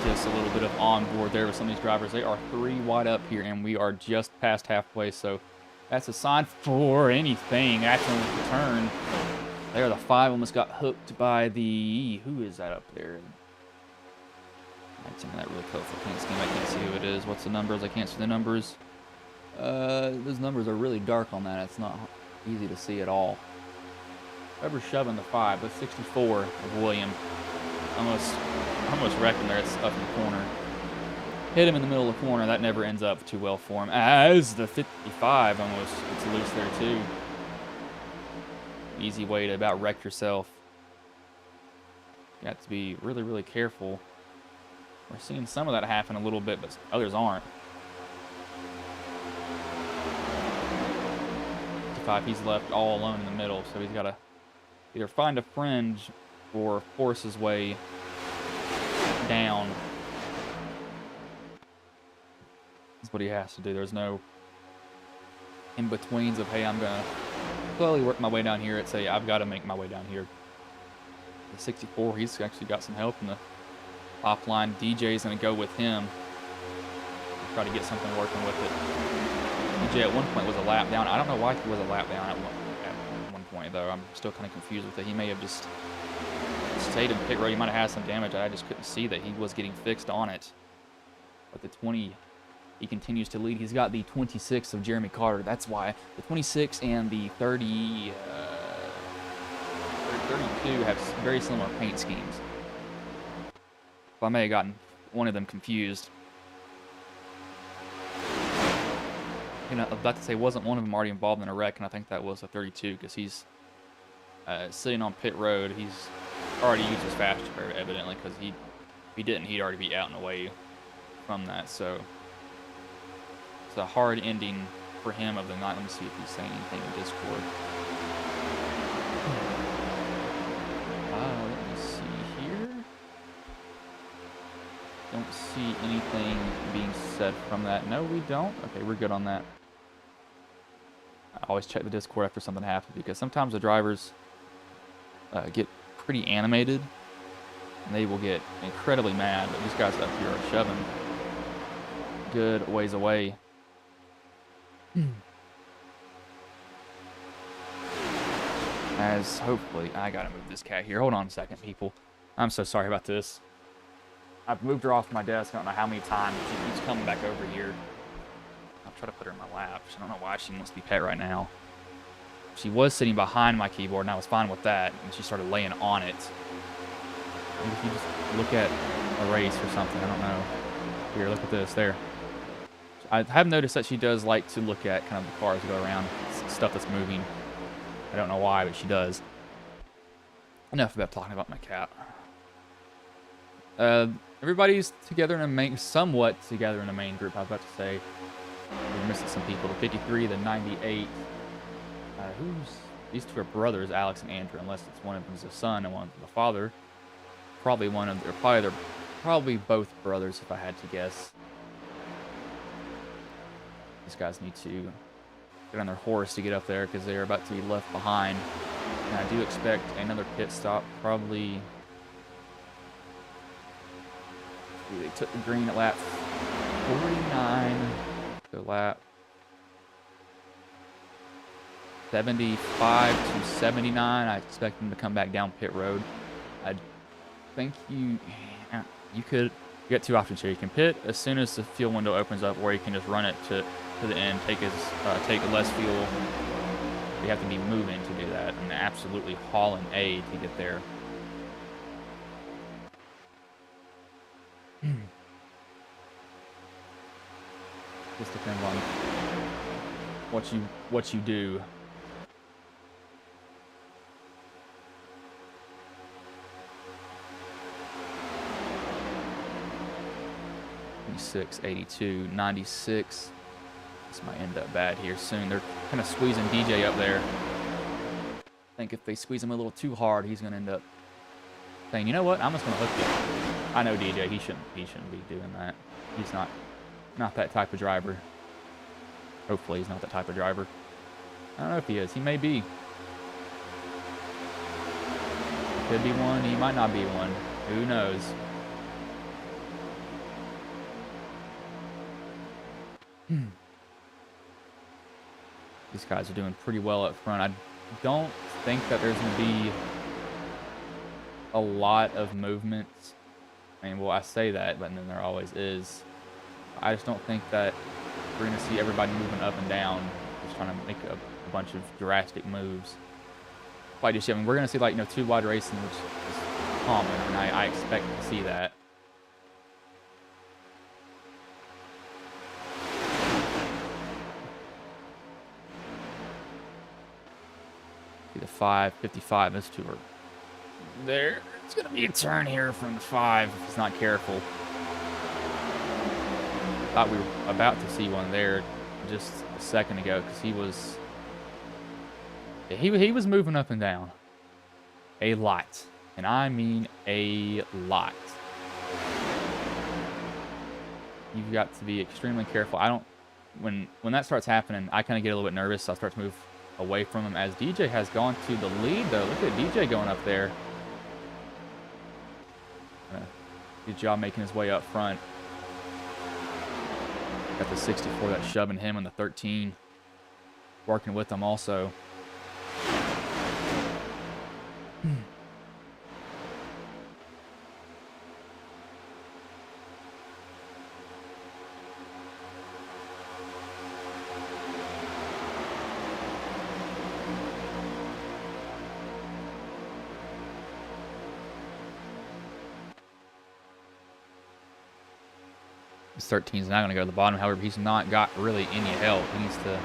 Just a little bit of onboard there with some of these drivers. They are 3 wide up here, and we are just past halfway, so that's a sign for anything. Action with the turn. There, the 5 almost got hooked by the... Who is that up there? I'm seeing that really close. I can't see who it is. What's the numbers? I can't see the numbers. Those numbers are really dark on that. It's not easy to see at all. Whoever's shoving the 5, that's 64 of William. Almost wrecked him there. It's up in the corner. Hit him in the middle of the corner. That never ends up too well for him. As the 55 almost gets loose there too. Easy way to about wreck yourself. You have to be really, really careful. We're seeing some of that happen a little bit, but others aren't. 55, he's left all alone in the middle, so he's got to either find a friend or force his way down. That's what he has to do. There's no in-betweens of, hey, I'm going to slowly work my way down here. It's, hey, I've got to make my way down here. The 64, he's actually got some help in the top line. DJ's going to go with him. Try to get something working with it. DJ at one point was a lap down. I don't know why he was a lap down at one point, though. I'm still kind of confused with it. He may have just stayed in pit road. He might have had some damage. I just couldn't see that he was getting fixed on it. But the 20, he continues to lead. He's got the 26 of Jeremy Carter. That's why the 26 and the 32 have very similar paint schemes. So I may have gotten one of them confused. You know, I was about to say, wasn't one of them already involved in a wreck? And I think that was a 32 because he's sitting on pit road. He's already used his fast car, evidently, because if he didn't, he'd already be out and away from that. So it's a hard ending for him of the night. Let me see if he's saying anything in Discord. Let me see here. Don't see anything being said from that. No, we don't. Okay, we're good on that. I always check the Discord after something happens because sometimes the drivers get pretty animated and they will get incredibly mad, but these guys up here are shoving good ways away. As hopefully, I gotta move this cat here. Hold on a second, people. I'm so sorry about this. I've moved her off my desk. I don't know how many times. She keeps coming back over here. I'll try to put her in my lap. I don't know why she wants to be pet right now. She was sitting behind my keyboard, and I was fine with that. And she started laying on it. Maybe if you just look at a race or something, I don't know. Here, look at this. There. I have noticed that she does like to look at kind of the cars go around, stuff that's moving. I don't know why, but she does. Enough about talking about my cat. Everybody's together in a main, somewhat together in a main group. I was about to say we're missing some people. The 53, the 98. These two are brothers, Alex and Andrew, unless it's one of them's a son and one of the father. Probably one of they're probably both brothers if I had to guess. These guys need to get on their horse to get up there because they're about to be left behind. And I do expect another pit stop, probably. They took the green at lap 49. The lap 75 to 79. I expect them to come back down pit road. I think you get two options here. You can pit as soon as the fuel window opens up, or you can just run it to the end, take less fuel. You have to be moving to do that, and absolutely hauling A to get there. Just depends on what you do. 82, 96. This might end up bad here soon. They're kind of squeezing DJ up there. I think if they squeeze him a little too hard, he's going to end up saying, you know what, I'm just going to hook you. I know DJ, he shouldn't be doing that. He's not that type of driver. Hopefully he's not that type of driver. I don't know if he is. He may be. He could be one. He might not be one. Who knows? These guys are doing pretty well up front. I don't think that there's going to be a lot of movement. I mean, well, I say that, but then there always is. I just don't think that we're going to see everybody moving up and down, just trying to make a bunch of drastic moves. Like just, I mean, we're going to see, like, you know, two wide racing, which is common, and I expect to see that. See the 555, those two are there. It's going to be a turn here from the 5 if he's not careful. Thought we were about to see one there just a second ago because he was moving up and down a lot, and I mean a lot. You've got to be extremely careful. When that starts happening, I kind of get a little bit nervous. So I start to move away from him as DJ has gone to the lead though. Look at DJ going up there. Good job making his way up front. Got the 64 that's shoving him, and the 13 working with them also. This 13 is not going to go to the bottom. However, he's not got really any help. He needs to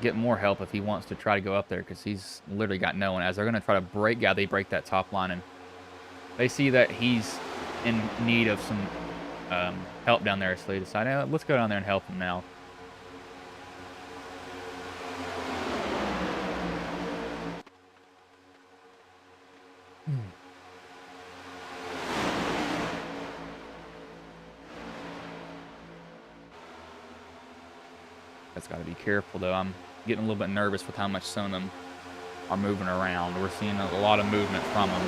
get more help if he wants to try to go up there, because he's literally got no one. As they're going to try to break, they break that top line, and they see that he's in need of some help down there, so they decide, let's go down there and help him now. That's got to be careful, though. I'm getting a little bit nervous with how much some of them are moving around. We're seeing a lot of movement from them.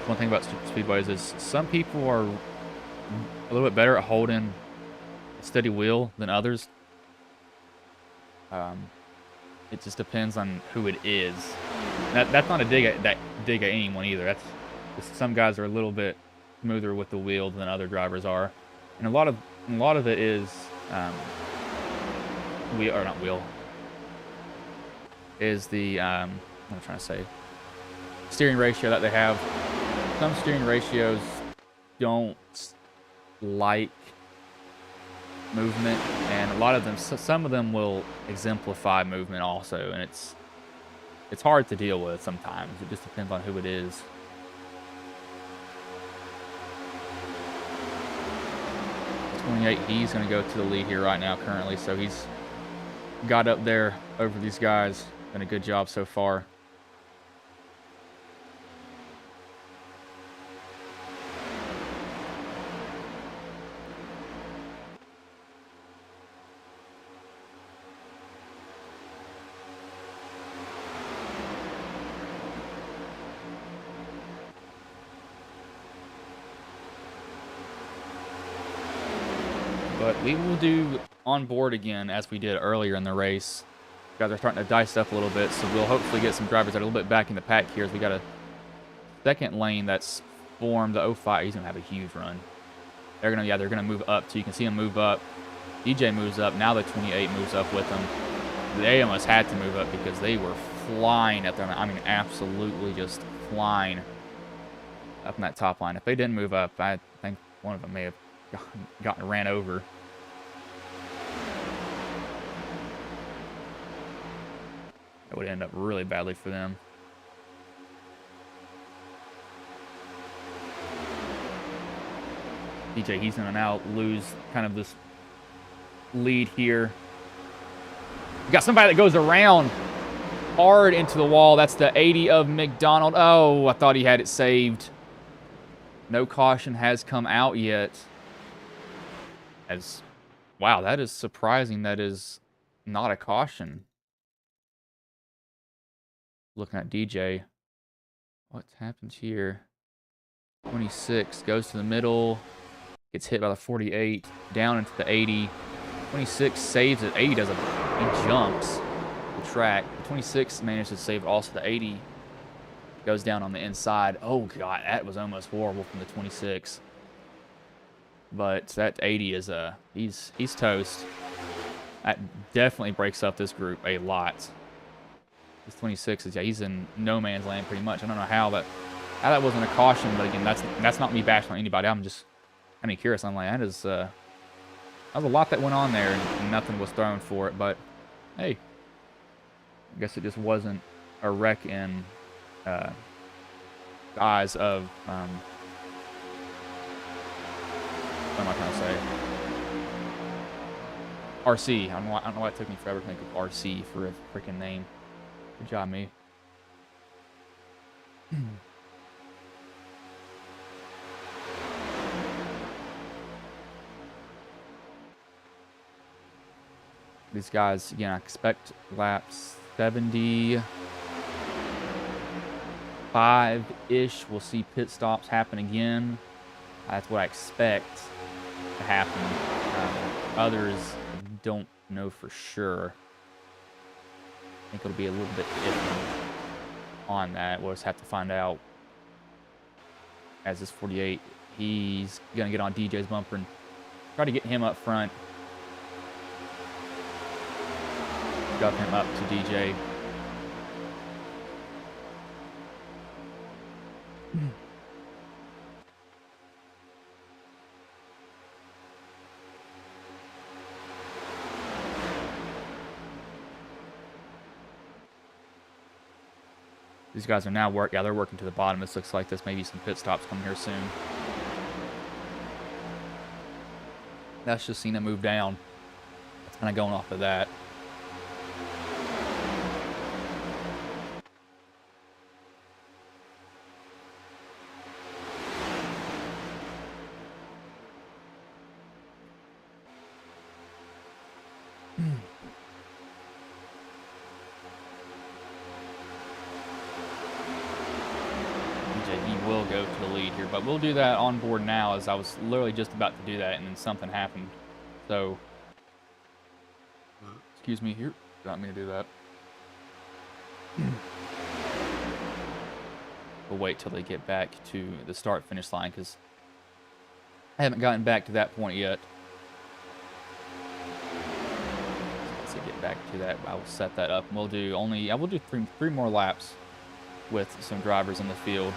One thing about Superspeedways is some people are a little bit better at holding a steady wheel than others. It just depends on who it is. That's not a dig at anyone either. That's just, some guys are a little bit smoother with the wheel than other drivers are, and a lot of it is. Is the what am I trying to say? Steering ratio that they have. Some steering ratios don't like movement, and a lot of them, some of them will exemplify movement also, and it's hard to deal with sometimes. It just depends on who it is. 28, he's going to go to the lead here right now currently, so he's got up there over these guys. Done a good job so far. But we will do on board again as we did earlier in the race. You guys are starting to dice up a little bit, so we'll hopefully get some drivers that are a little bit back in the pack here as we got a second lane that's formed. The 05, he's going to have a huge run. They're going to move up too. You can see him move up. DJ moves up. Now the 28 moves up with them. They almost had to move up because they were flying at them. I mean, absolutely just flying up in that top line. If they didn't move up, I think one of them may have gotten ran over. That would end up really badly for them. DJ, he's going to now lose kind of this lead here. You got somebody that goes around hard into the wall. That's the 80 of McDonald. Oh, I thought he had it saved. No caution has come out yet. Wow, that is surprising. That is not a caution. Looking at DJ. What's happened here? 26 goes to the middle. Gets hit by the 48. Down into the 80. 26 saves it. 80 does he jumps the track. 26 manages to save also the 80. Goes down on the inside. Oh, God, that was almost horrible from the 26. But that 80 is he's toast. That definitely breaks up this group a lot. This 26 is, yeah, he's in no man's land pretty much. I don't know how that wasn't a caution, but again, that's not me bashing on anybody. I'm just kind of curious. I'm like, that was a lot that went on there, and nothing was thrown for it. But hey, I guess it just wasn't a wreck in the eyes of what am I trying to say? RC. I don't know why it took me forever to think of RC for a freaking name. Good job, me. These guys, again, I expect laps 75-ish. We'll see pit stops happen again. That's what I expect to happen. Others don't know for sure. I think it'll be a little bit iffy on that. We'll just have to find out. As this 48, he's going to get on DJ's bumper and try to get him up front. Got him up to DJ. These guys are now they're working to the bottom. This looks like this may be some pit stops coming here soon. That's just seen them move down. It's kind of going off of that. Will go to the lead here, but we'll do that on board now, as I was literally just about to do that and then something happened. So excuse me here, got me to do that. We'll wait till they get back to the start finish line, because I haven't gotten back to that point yet. Once I get back to that, I will set that up, and we'll do three more laps with some drivers in the field.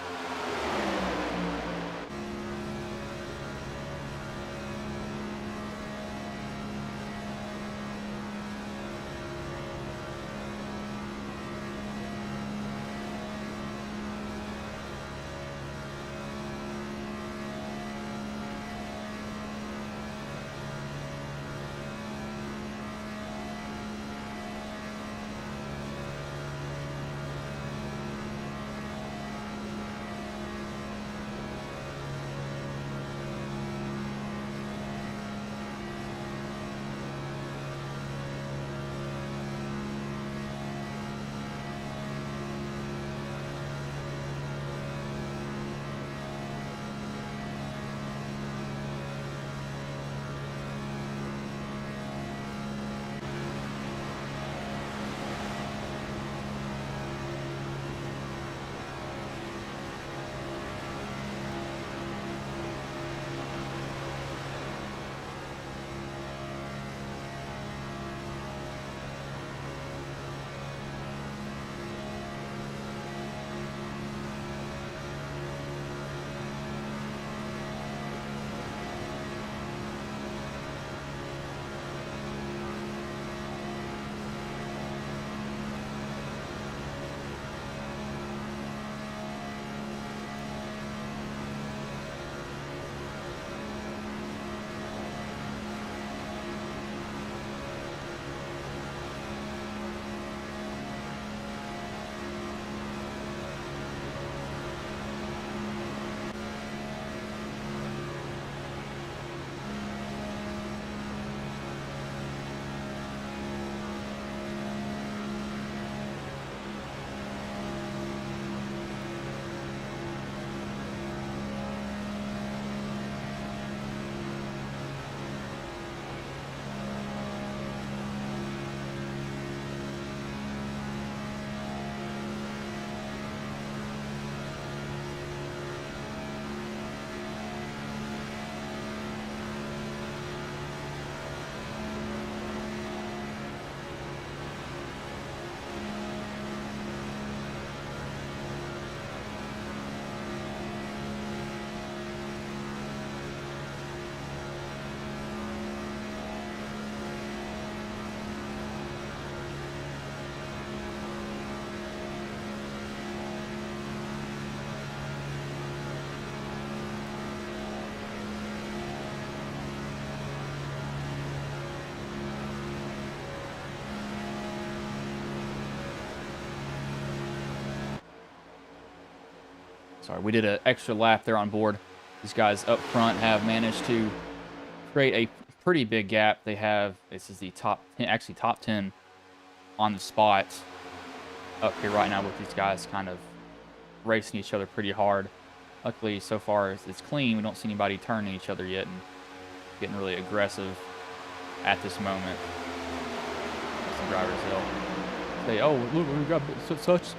sorry, we did an extra lap there on board. These guys up front have managed to create a pretty big gap. They have, this is the top 10, actually top 10 on the spot up here right now with these guys kind of racing each other pretty hard. Luckily, so far it's clean. We don't see anybody turning each other yet and getting really aggressive at this moment. Some drivers will say, "Oh, look, we've got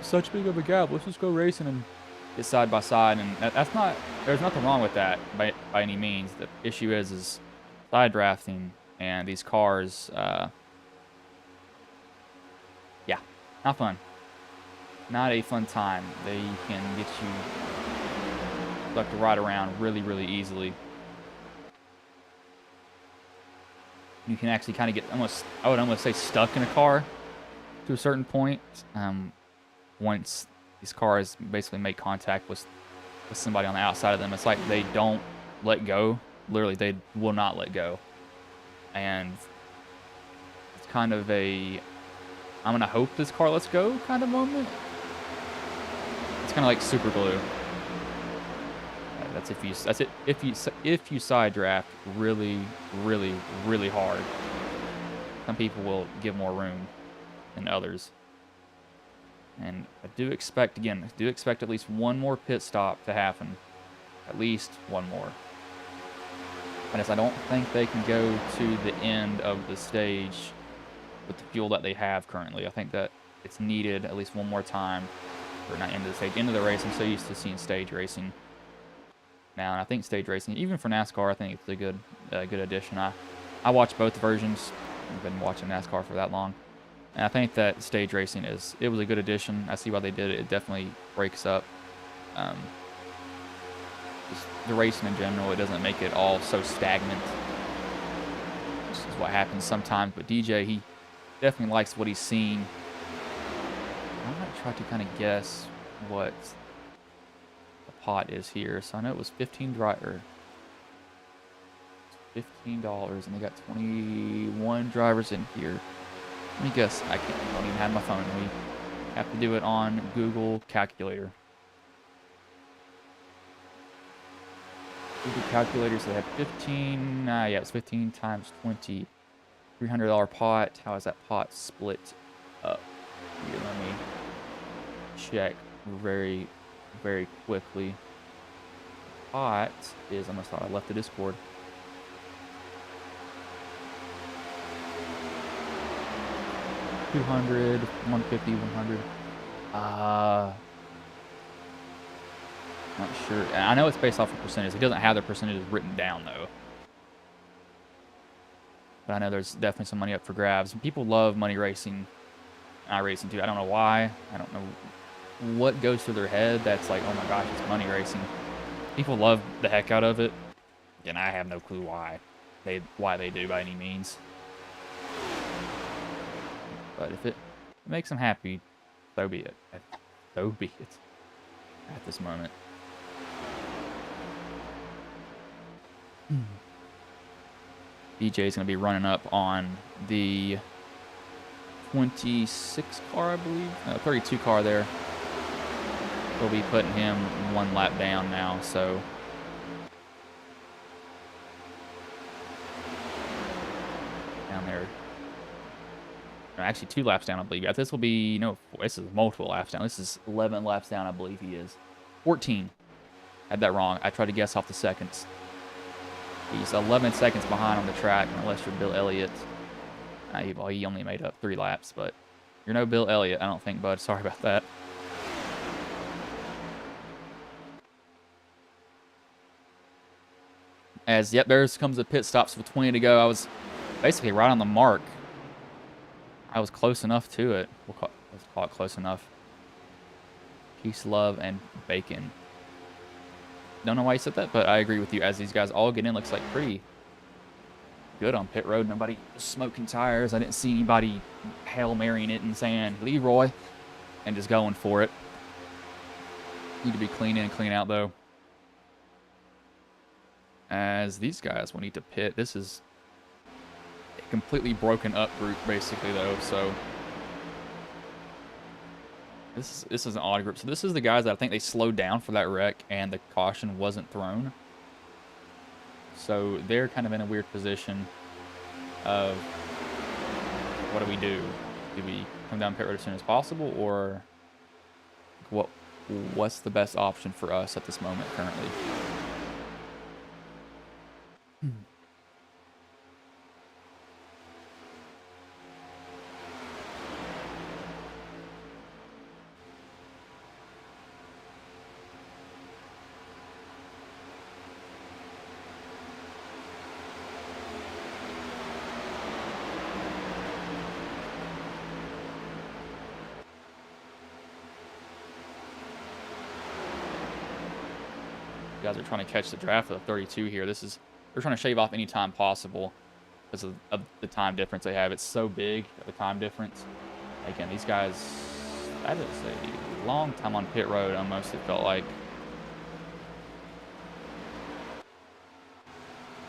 such big of a gap. Let's just go racing and get side by side." And that's not. There's nothing wrong with that by any means. The issue is side drafting and these cars. Yeah, not fun. Not a fun time. They can get you stuck to ride around really, really easily. You can actually kind of get almost, I would almost say, stuck in a car to a certain point. Once these cars basically make contact with somebody on the outside of them, it's like they don't let go. Literally, they will not let go. And it's kind of a, I'm gonna hope this car lets go kind of moment. It's kind of like super glue. That's if you side draft really, really, really hard. Some people will give more room than others. And I do expect at least one more pit stop to happen. At least one more. I don't think they can go to the end of the stage with the fuel that they have currently. I think that it's needed at least one more time. Or not end of the stage, end of the race. I'm so used to seeing stage racing now, and I think stage racing, even for NASCAR, I think it's a good addition. I watch both versions. I've been watching NASCAR for that long, and I think that stage racing was a good addition. I see why they did it. It definitely breaks up just the racing in general. It doesn't make it all so stagnant. This is what happens sometimes. But DJ, he definitely likes what he's seen. I might try to kind of guess what the pot is here. So I know it was $15, and they got 21 drivers in here. Let me guess. I don't even have my phone. We have to do it on Google Calculator. Google Calculator, so they have 15. Yeah, it's 15 times 20. $300 pot. How is that pot split up? Here, let me check very, very quickly. Pot is, I almost thought I left the Discord. $200, $150, $100. Not sure. I know it's based off of percentage. It doesn't have the percentages written down though. But I know there's definitely some money up for grabs. People love money racing. I racing too. I don't know why. I don't know what goes through their head that's like, oh my gosh, it's money racing. People love the heck out of it, and I have no clue why they do by any means. But if it makes them happy, so be it. So be it. At this moment. BJ is going to be running up on the 26 car, I believe. 32 car there. We'll be putting him one lap down now, so. Down there. No, actually, 2 laps down, I believe. This will be, no, this is multiple laps down. This is 11 laps down, I believe he is. 14. Had that wrong. I tried to guess off the seconds. He's 11 seconds behind on the track, unless you're Bill Elliott. Well, he only made up 3 laps, but you're no Bill Elliott, I don't think, bud. Sorry about that. Yep, there comes the pit stops with 20 to go. I was basically right on the mark. I was close enough to it. Let's call it close enough. Peace, love, and bacon. Don't know why you said that, but I agree with you. As these guys all get in, looks like pretty good on pit road. Nobody smoking tires. I didn't see anybody Hail Marying it and saying, Leroy, and just going for it. Need to be clean in and clean out, though. As these guys will need to pit. This is a completely broken up group, basically, though, so This is an odd group. So this is the guys that I think they slowed down for that wreck and the caution wasn't thrown. So they're kind of in a weird position of what do we do? Do we come down pit road as soon as possible, or what's the best option for us at this moment currently? You guys are trying to catch the draft of the 32 here. They're trying to shave off any time possible because of the time difference they have. It's so big, the time difference. Again, these guys, that is a long time on pit road almost, it felt like.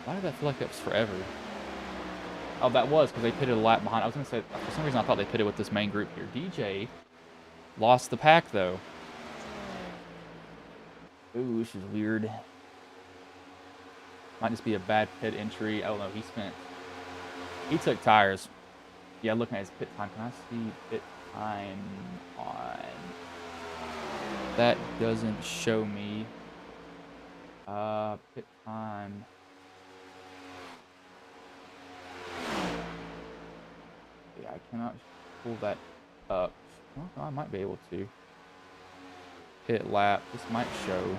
Why did I feel like that was forever? Oh, that was because they pitted a lap behind. I was going to say, for some reason I thought they pitted with this main group here. DJ lost the pack, though. Ooh, this is weird. Might just be a bad pit entry. Oh, no, he took tires. Yeah, looking at his pit time. Can I see pit time on... That doesn't show me. Pit time. Yeah, I cannot pull that up. Well, I might be able to. Pit lap. This might show.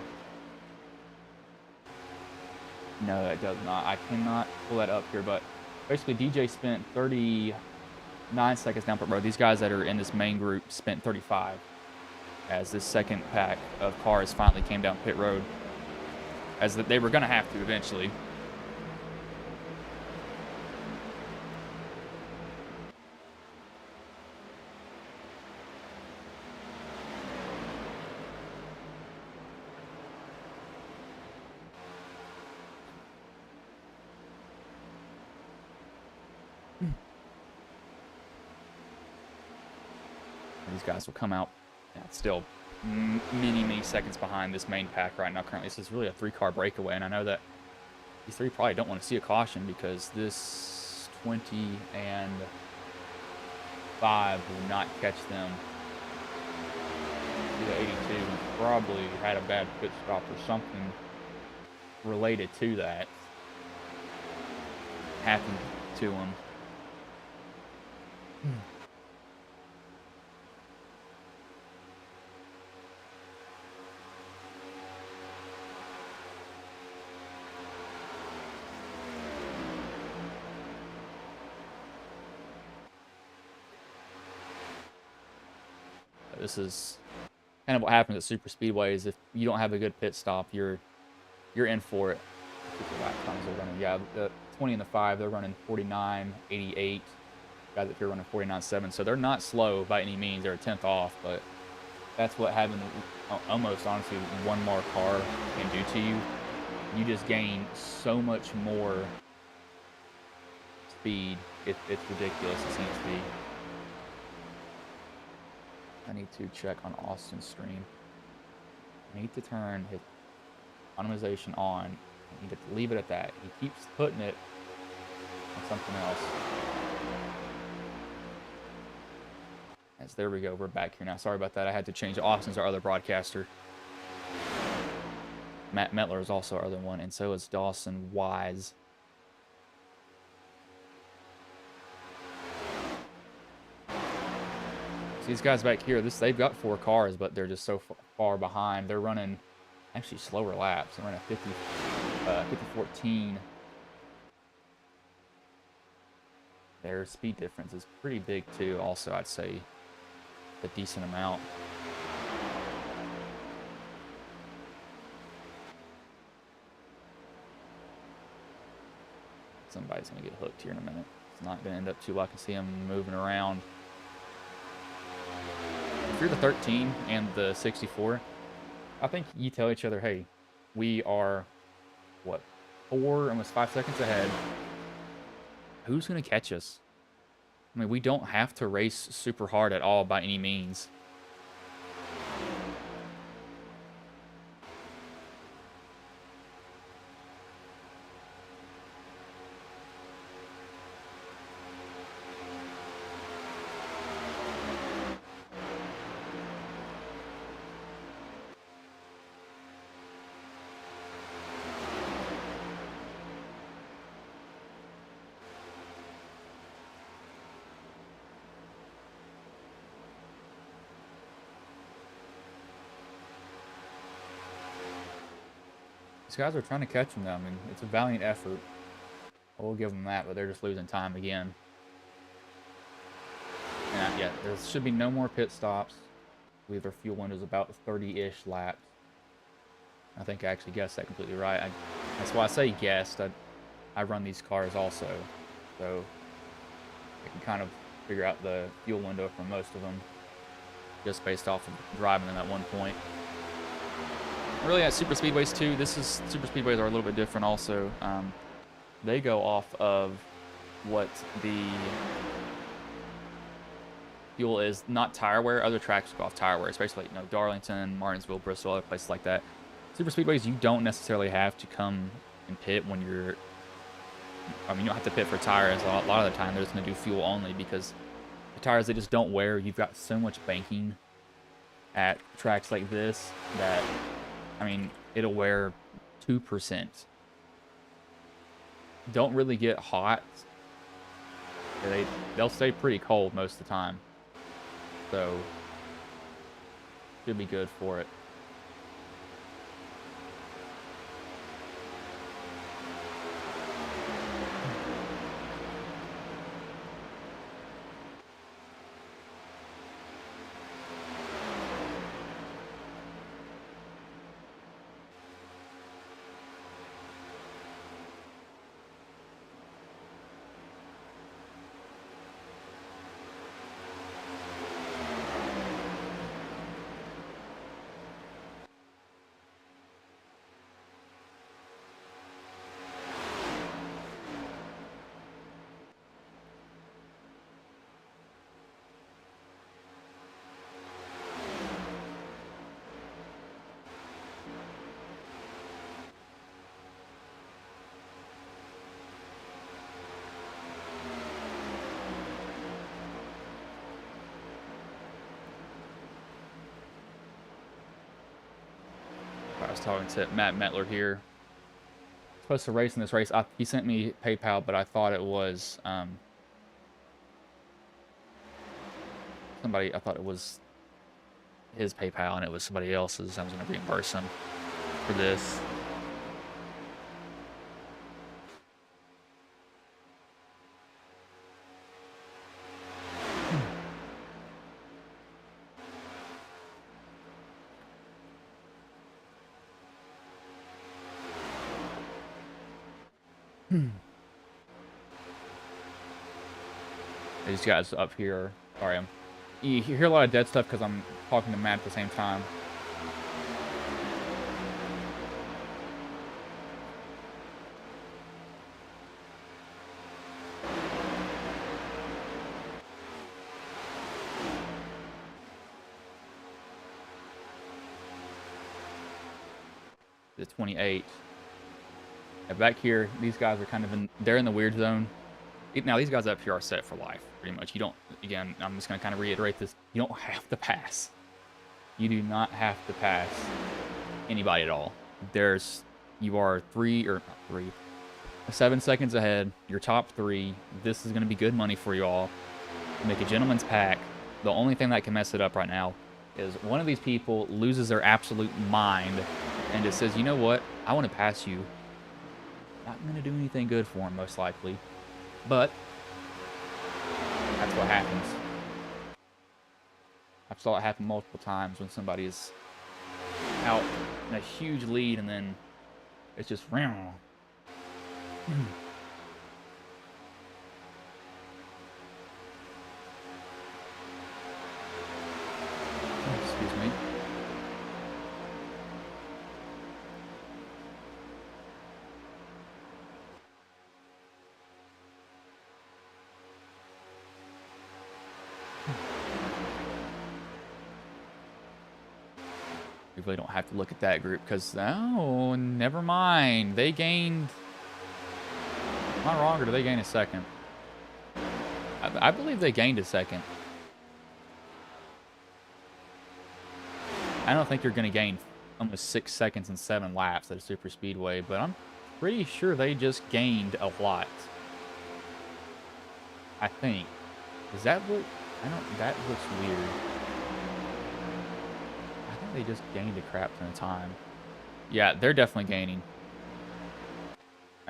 No, it does not. I cannot pull that up here, but basically DJ spent 39 seconds down pit road. These guys that are in this main group spent 35 as this second pack of cars finally came down pit road, as they were going to have to eventually. These guys will come out still many seconds behind this main pack right now. Currently, this is really a 3-car breakaway, and I know that these three probably don't want to see a caution because this 20 and 5 will not catch them. The 82 probably had a bad pit stop or something related to that happened to him. This is kind of what happens at super speedways. If you don't have a good pit stop, you're in for it. Lap times are running. Yeah, the 20 and the 5, they're running 49.88. Guys up here running 49.7. So they're not slow by any means. They're a 10th off, but that's what having almost honestly one more car can do to you. You just gain so much more speed. It's ridiculous, it seems to be. I need to check on Austin's stream. I need to turn his automation on. I need to leave it at that. He keeps putting it on something else. Yes, there we go. We're back here now. Sorry about that. I had to change. Austin's our other broadcaster. Matt Metler is also our other one, and so is Dawson Wise. These guys back here, they've got 4 cars, but they're just so far behind. They're running actually slower laps. They're running 50-14. Their speed difference is pretty big too. Also, I'd say a decent amount. Somebody's gonna get hooked here in a minute. It's not gonna end up too well. I can see him moving around. If you're the 13 and the 64, I think you tell each other, hey, we are, what, 4, almost 5 seconds ahead. Who's going to catch us? I mean, we don't have to race super hard at all by any means. These guys are trying to catch him, though. I mean, it's a valiant effort. I will give them that, but they're just losing time again. And yeah, there should be no more pit stops. I believe their fuel window is about 30-ish laps. I think I actually guessed that completely right. That's why I say guessed. I run these cars also, so I can kind of figure out the fuel window for most of them just based off of driving them at one point. Really, at super speedways too, super speedways are a little bit different also. They go off of what the fuel is, not tire wear. Other tracks go off tire wear, especially Darlington, Martinsville, Bristol, other places like that. Super speedways, you don't necessarily have to come and pit when you're. I mean, you don't have to pit for tires. A lot of the time, they're just going to do fuel only because the tires, they just don't wear. You've got so much banking at tracks like this that, I mean, it'll wear 2%. Don't really get hot. They'll stay pretty cold most of the time. So, should be good for it. I was talking to Matt Metler here. Supposed to race in this race. He sent me PayPal, but I thought it was somebody. I thought it was his PayPal, and it was somebody else's. I was going to reimburse him for this. These guys up here. Sorry, you hear a lot of dead stuff because I'm talking to Matt at the same time. The 28. And back here, these guys are kind of they're in the weird zone. Now, these guys up here are set for life, pretty much. You don't, again, I'm just going to kind of reiterate this. You don't have to pass. You do not have to pass anybody at all. You are 7 seconds ahead. You're top 3. This is going to be good money for you all. Make a gentleman's pack. The only thing that can mess it up right now is one of these people loses their absolute mind and just says, you know what? I want to pass you. Not going to do anything good for him, most likely. But that's what happens. I've saw it happen multiple times when somebody is out in a huge lead and then it's just excuse me. We really don't have to look at that group because, oh, never mind. They gained, am I wrong, or did they gain a second? I believe they gained a second. I don't think you're going to gain almost 6 seconds and 7 laps at a super speedway, but I'm pretty sure they just gained a lot. I think. Is that what? That looks weird. I think they just gained a crap ton of time. Yeah, they're definitely gaining.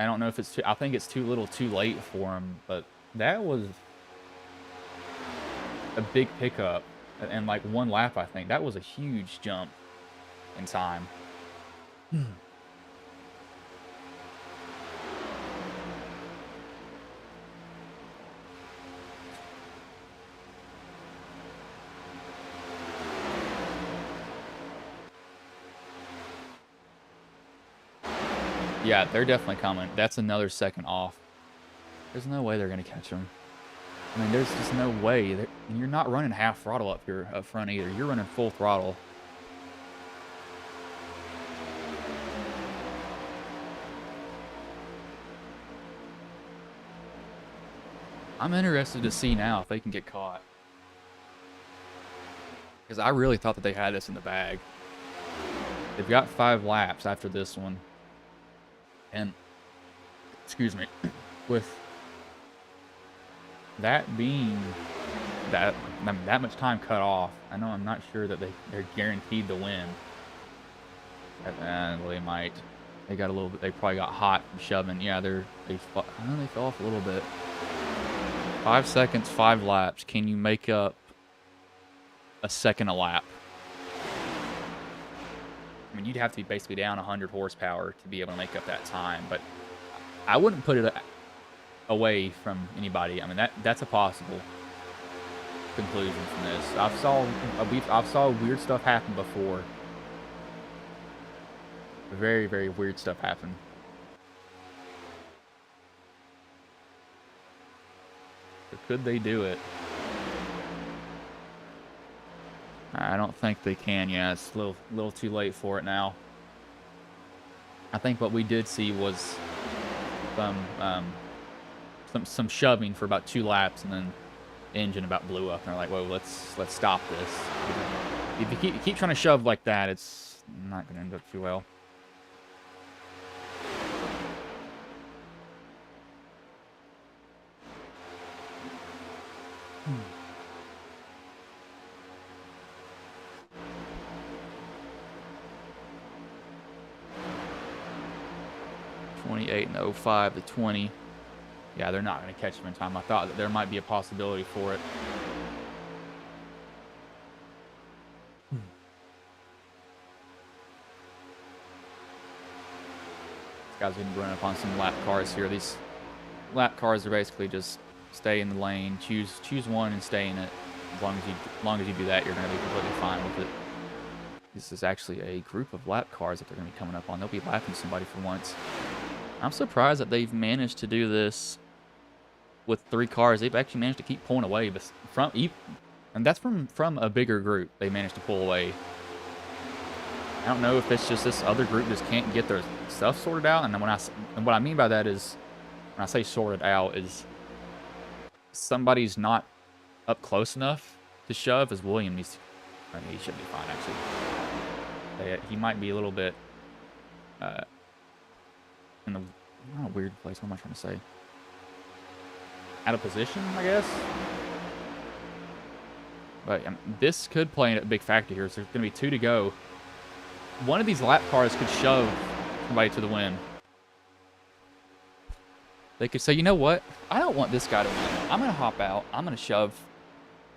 I don't know if it's too, I think it's too little too late for him, but that was a big pickup and like 1 lap, I think. That was a huge jump in time. Yeah, they're definitely coming. That's another second off. There's no way they're going to catch him. I mean, there's just no way. And you're not running half throttle up here up front either. You're running full throttle. I'm interested to see now if they can get caught. Because I really thought that they had this in the bag. They've got 5 laps after this one. And, excuse me, with that being that much time cut off, I know I'm not sure that they're guaranteed to win. Well, they might. They got a little bit. They probably got hot from shoving. Yeah, they fell off a little bit. 5 seconds, 5 laps. Can you make up a second a lap? I mean, you'd have to be basically down 100 horsepower to be able to make up that time, but I wouldn't put it away from anybody. I mean, that's a possible conclusion from this. I've saw weird stuff happen before. Very, very weird stuff happen. So could they do it? I don't think they can. Yeah, it's a little too late for it now. I think what we did see was some shoving for about 2 laps, and then the engine about blew up. And they're like, "Whoa, let's stop this." If you keep trying to shove like that, it's not going to end up too well. And 05 to 20. Yeah, they're not going to catch him in time. I thought that there might be a possibility for it. These guys have been running up on some lap cars here. These lap cars are basically just stay in the lane, choose one and stay in it. As long as you do that, you're going to be completely fine with it. This is actually a group of lap cars that they're going to be coming up on. They'll be lapping somebody for once. I'm surprised that they've managed to do this with 3 cars. They've actually managed to keep pulling away, but and that's from a bigger group. They managed to pull away. I don't know if it's just this other group just can't get their stuff sorted out. And what I mean by that is, when I say sorted out, is somebody's not up close enough to shove. As William needs to, I mean, he should be fine actually. He might be a little bit in a weird place. What am I trying to say? Out of position, I guess. But this could play a big factor here. So there's going to be 2 to go. One of these lap cars could shove somebody to the win. They could say, you know what? I don't want this guy to win. I'm going to hop out. I'm going to shove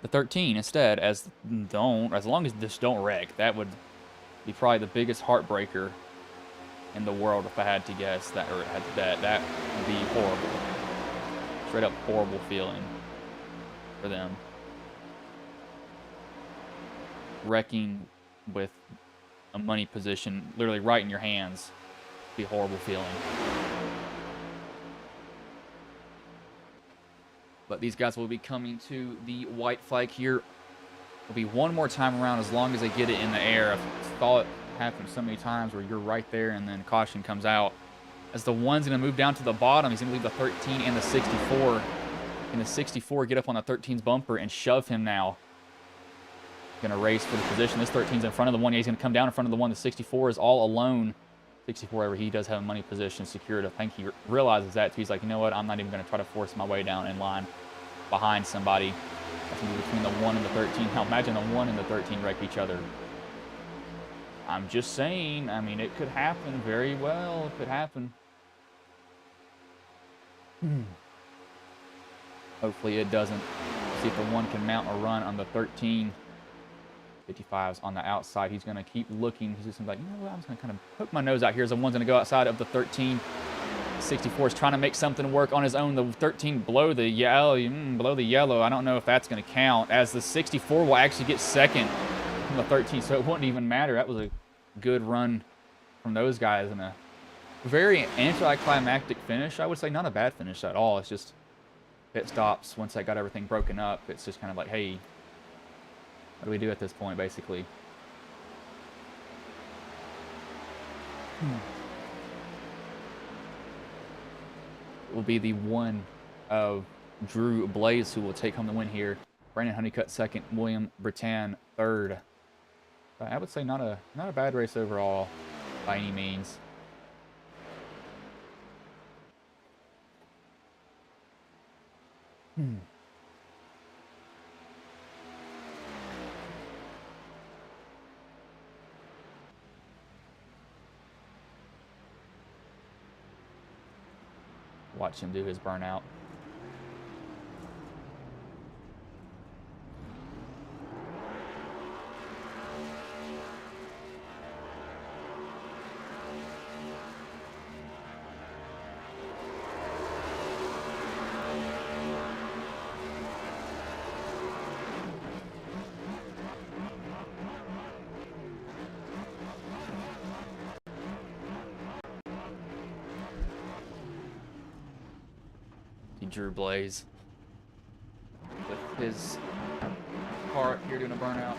the 13 instead. As long as this don't wreck. That would be probably the biggest heartbreaker in the world if I had to guess. That would be horrible. Straight up horrible feeling for them. Wrecking with a money position literally right in your hands. Be a horrible feeling. But these guys will be coming to the white flag here. It'll be one more time around as long as they get it in the air. I've saw it happen so many times where you're right there and then caution comes out. As the one's going to move down to the bottom, he's going to leave the 13 and the 64. And the 64 get up on the 13's bumper and shove him now. Going to race for the position. This 13's in front of the one. Yeah, he's going to come down in front of the one. The 64 is all alone. 64, however, he does have a money position secured. I think he realizes that too. He's like, you know what? I'm not even going to try to force my way down in line behind somebody. That's going to be between the 1 and the 13. Now imagine the 1 and the 13 wreck each other. I'm just saying. I mean, it could happen very well. It could happen. Hopefully it doesn't. See if the one can mount a run on the 13. 55's on the outside. He's going to keep looking. He's just gonna be like, you know what? I'm just going to kind of poke my nose out here as the one's going to go outside of the 13. 64 is trying to make something work on his own. The 13 below the yellow. I don't know if that's going to count, as the 64 will actually get second from the 13, so it wouldn't even matter. That was a good run from those guys and a very anticlimactic finish. I would say not a bad finish at all. It's just pit stops once I got everything broken up. It's just kind of like, hey, what do we do at this point, basically? It will be the one of Drew Blaze who will take home the win here. Brandon Honeycutt second, William Bretan third. But I would say not a bad race overall by any means. Watch him do his burnout. Drew Blaze with his car here doing a burnout.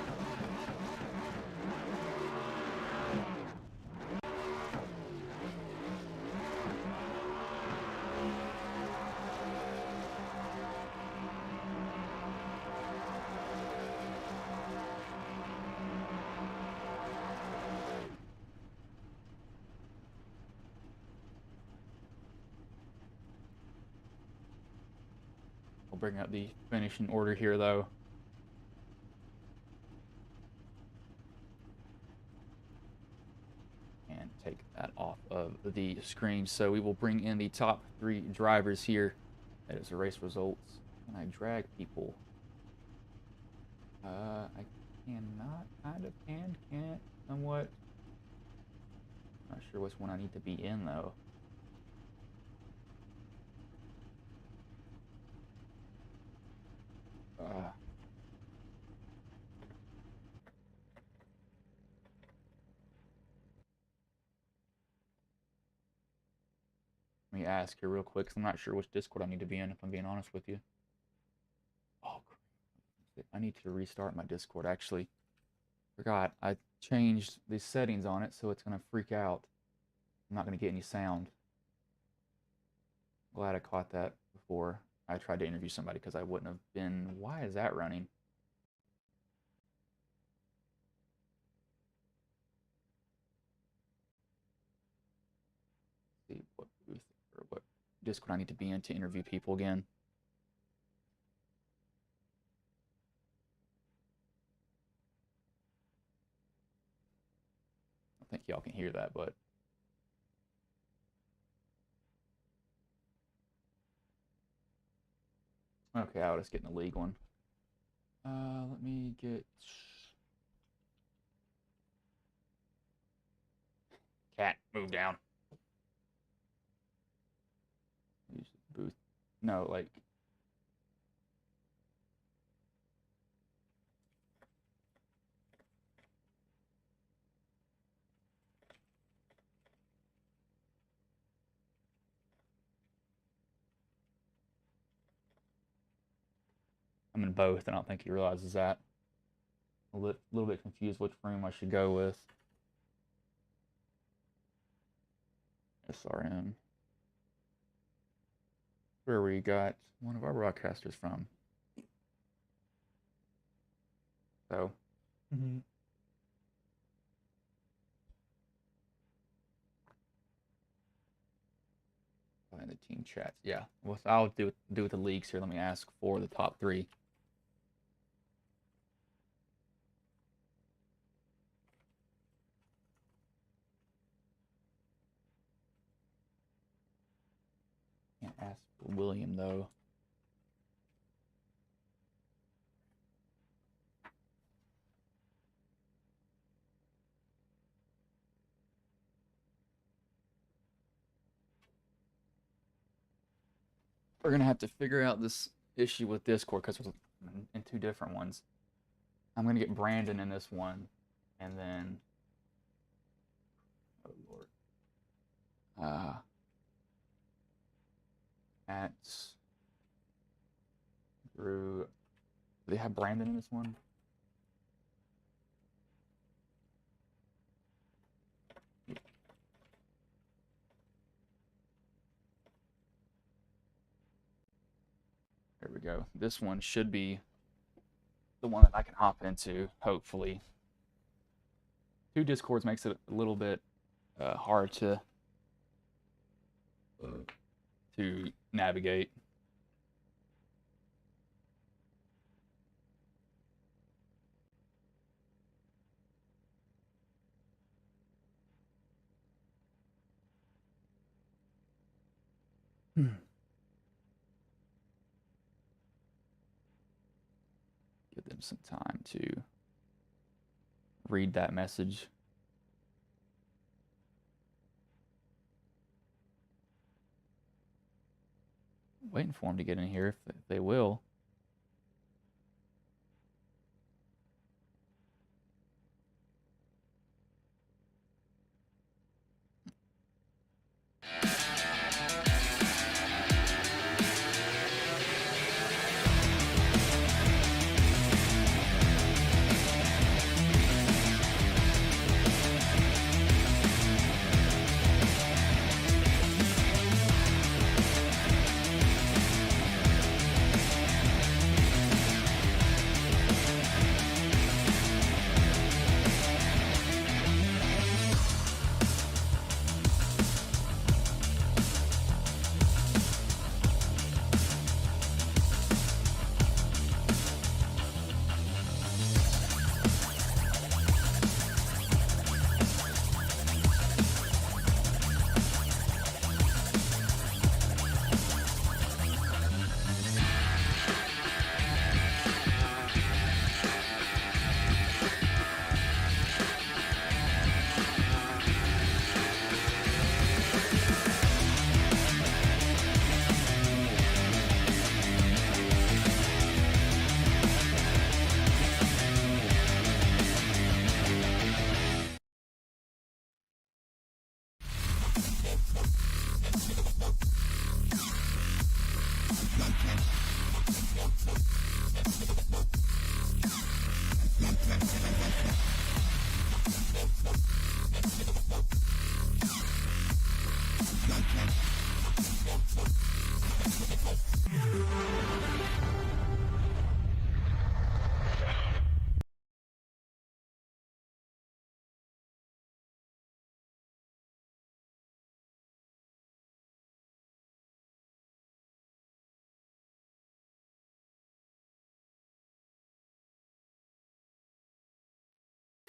We'll bring up the finishing order here, though. And take that off of the screen. So we will bring in the top 3 drivers here. That is the race results. Can I drag people? I cannot, kind of can't, somewhat. Not sure which one I need to be in, though. Let me ask here real quick, 'cause I'm not sure which Discord I need to be in, if I'm being honest with you. Oh, I need to restart my Discord, actually. Forgot, I changed the settings on it, so it's going to freak out. I'm not going to get any sound. Glad I caught that before I tried to interview somebody, because I wouldn't have been. Why is that running? Let's see what booth or what Discord I need to be in to interview people again. I think y'all can hear that, but okay, I'll just get in the league one. Let me get cat, move down. Use the booth. No, like I'm in both, and I don't think he realizes that. A little bit confused which room I should go with. SRM. Where we got one of our broadcasters from. So. Find the team chats. Yeah. Well, I'll do with the leagues here. Let me ask for the top 3. Can't ask for William, though. We're going to have to figure out this issue with Discord because there's in 2 different ones. I'm going to get Brandon in this one, and then... Oh, Lord. At Drew... Do they have Brandon in this one? There we go. This one should be the one that I can hop into, hopefully. 2 Discords makes it a little bit hard to navigate. Give them some time to read that message. Waiting for them to get in here if they will.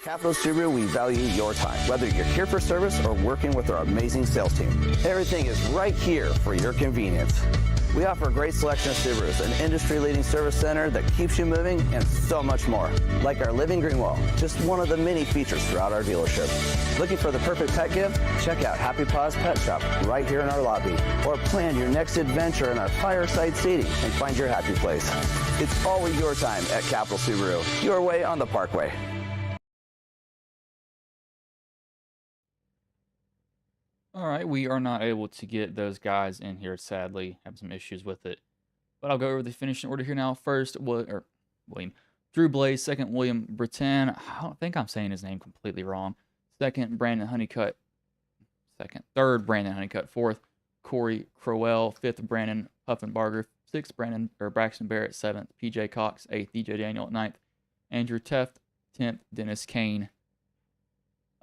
Capital Subaru, we value your time. Whether you're here for service or working with our amazing sales team, everything is right here for your convenience. We offer a great selection of Subarus, an industry-leading service center that keeps you moving, and so much more. Like our living green wall, just one of the many features throughout our dealership. Looking for the perfect pet gift? Check out Happy Paws Pet Shop right here in our lobby. Or plan your next adventure in our fireside seating and find your happy place. It's always your time at Capital Subaru, your way on the Parkway. All right, we are not able to get those guys in here, sadly. Have some issues with it. But I'll go over the finishing order here now. First, William. Drew Blaze. Second, William Breton. I don't think I'm saying his name completely wrong. Second, Brandon Honeycutt. Third, Brandon Honeycutt. Fourth, Corey Crowell. Fifth, Brandon Huffenbarger. Sixth, Braxton Barrett. Seventh, PJ Cox. Eighth, DJ Daniel. Ninth, Andrew Teft. 10th, Dennis Kane.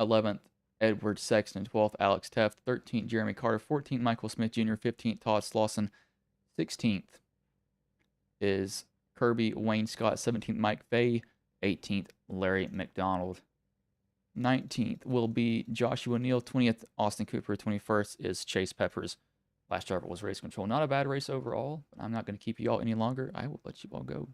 11th, Edward Sexton. 12th, Alex Teft. 13th, Jeremy Carter. 14th, Michael Smith Jr. 15th, Todd Slauson. 16th is Kirby Wayne Scott. 17th, Mike Fay. 18th, Larry McDonald. 19th will be Joshua Neal. 20th, Austin Cooper. 21st is Chase Peppers. Last driver was race control. Not a bad race overall, but I'm not going to keep you all any longer. I will let you all go.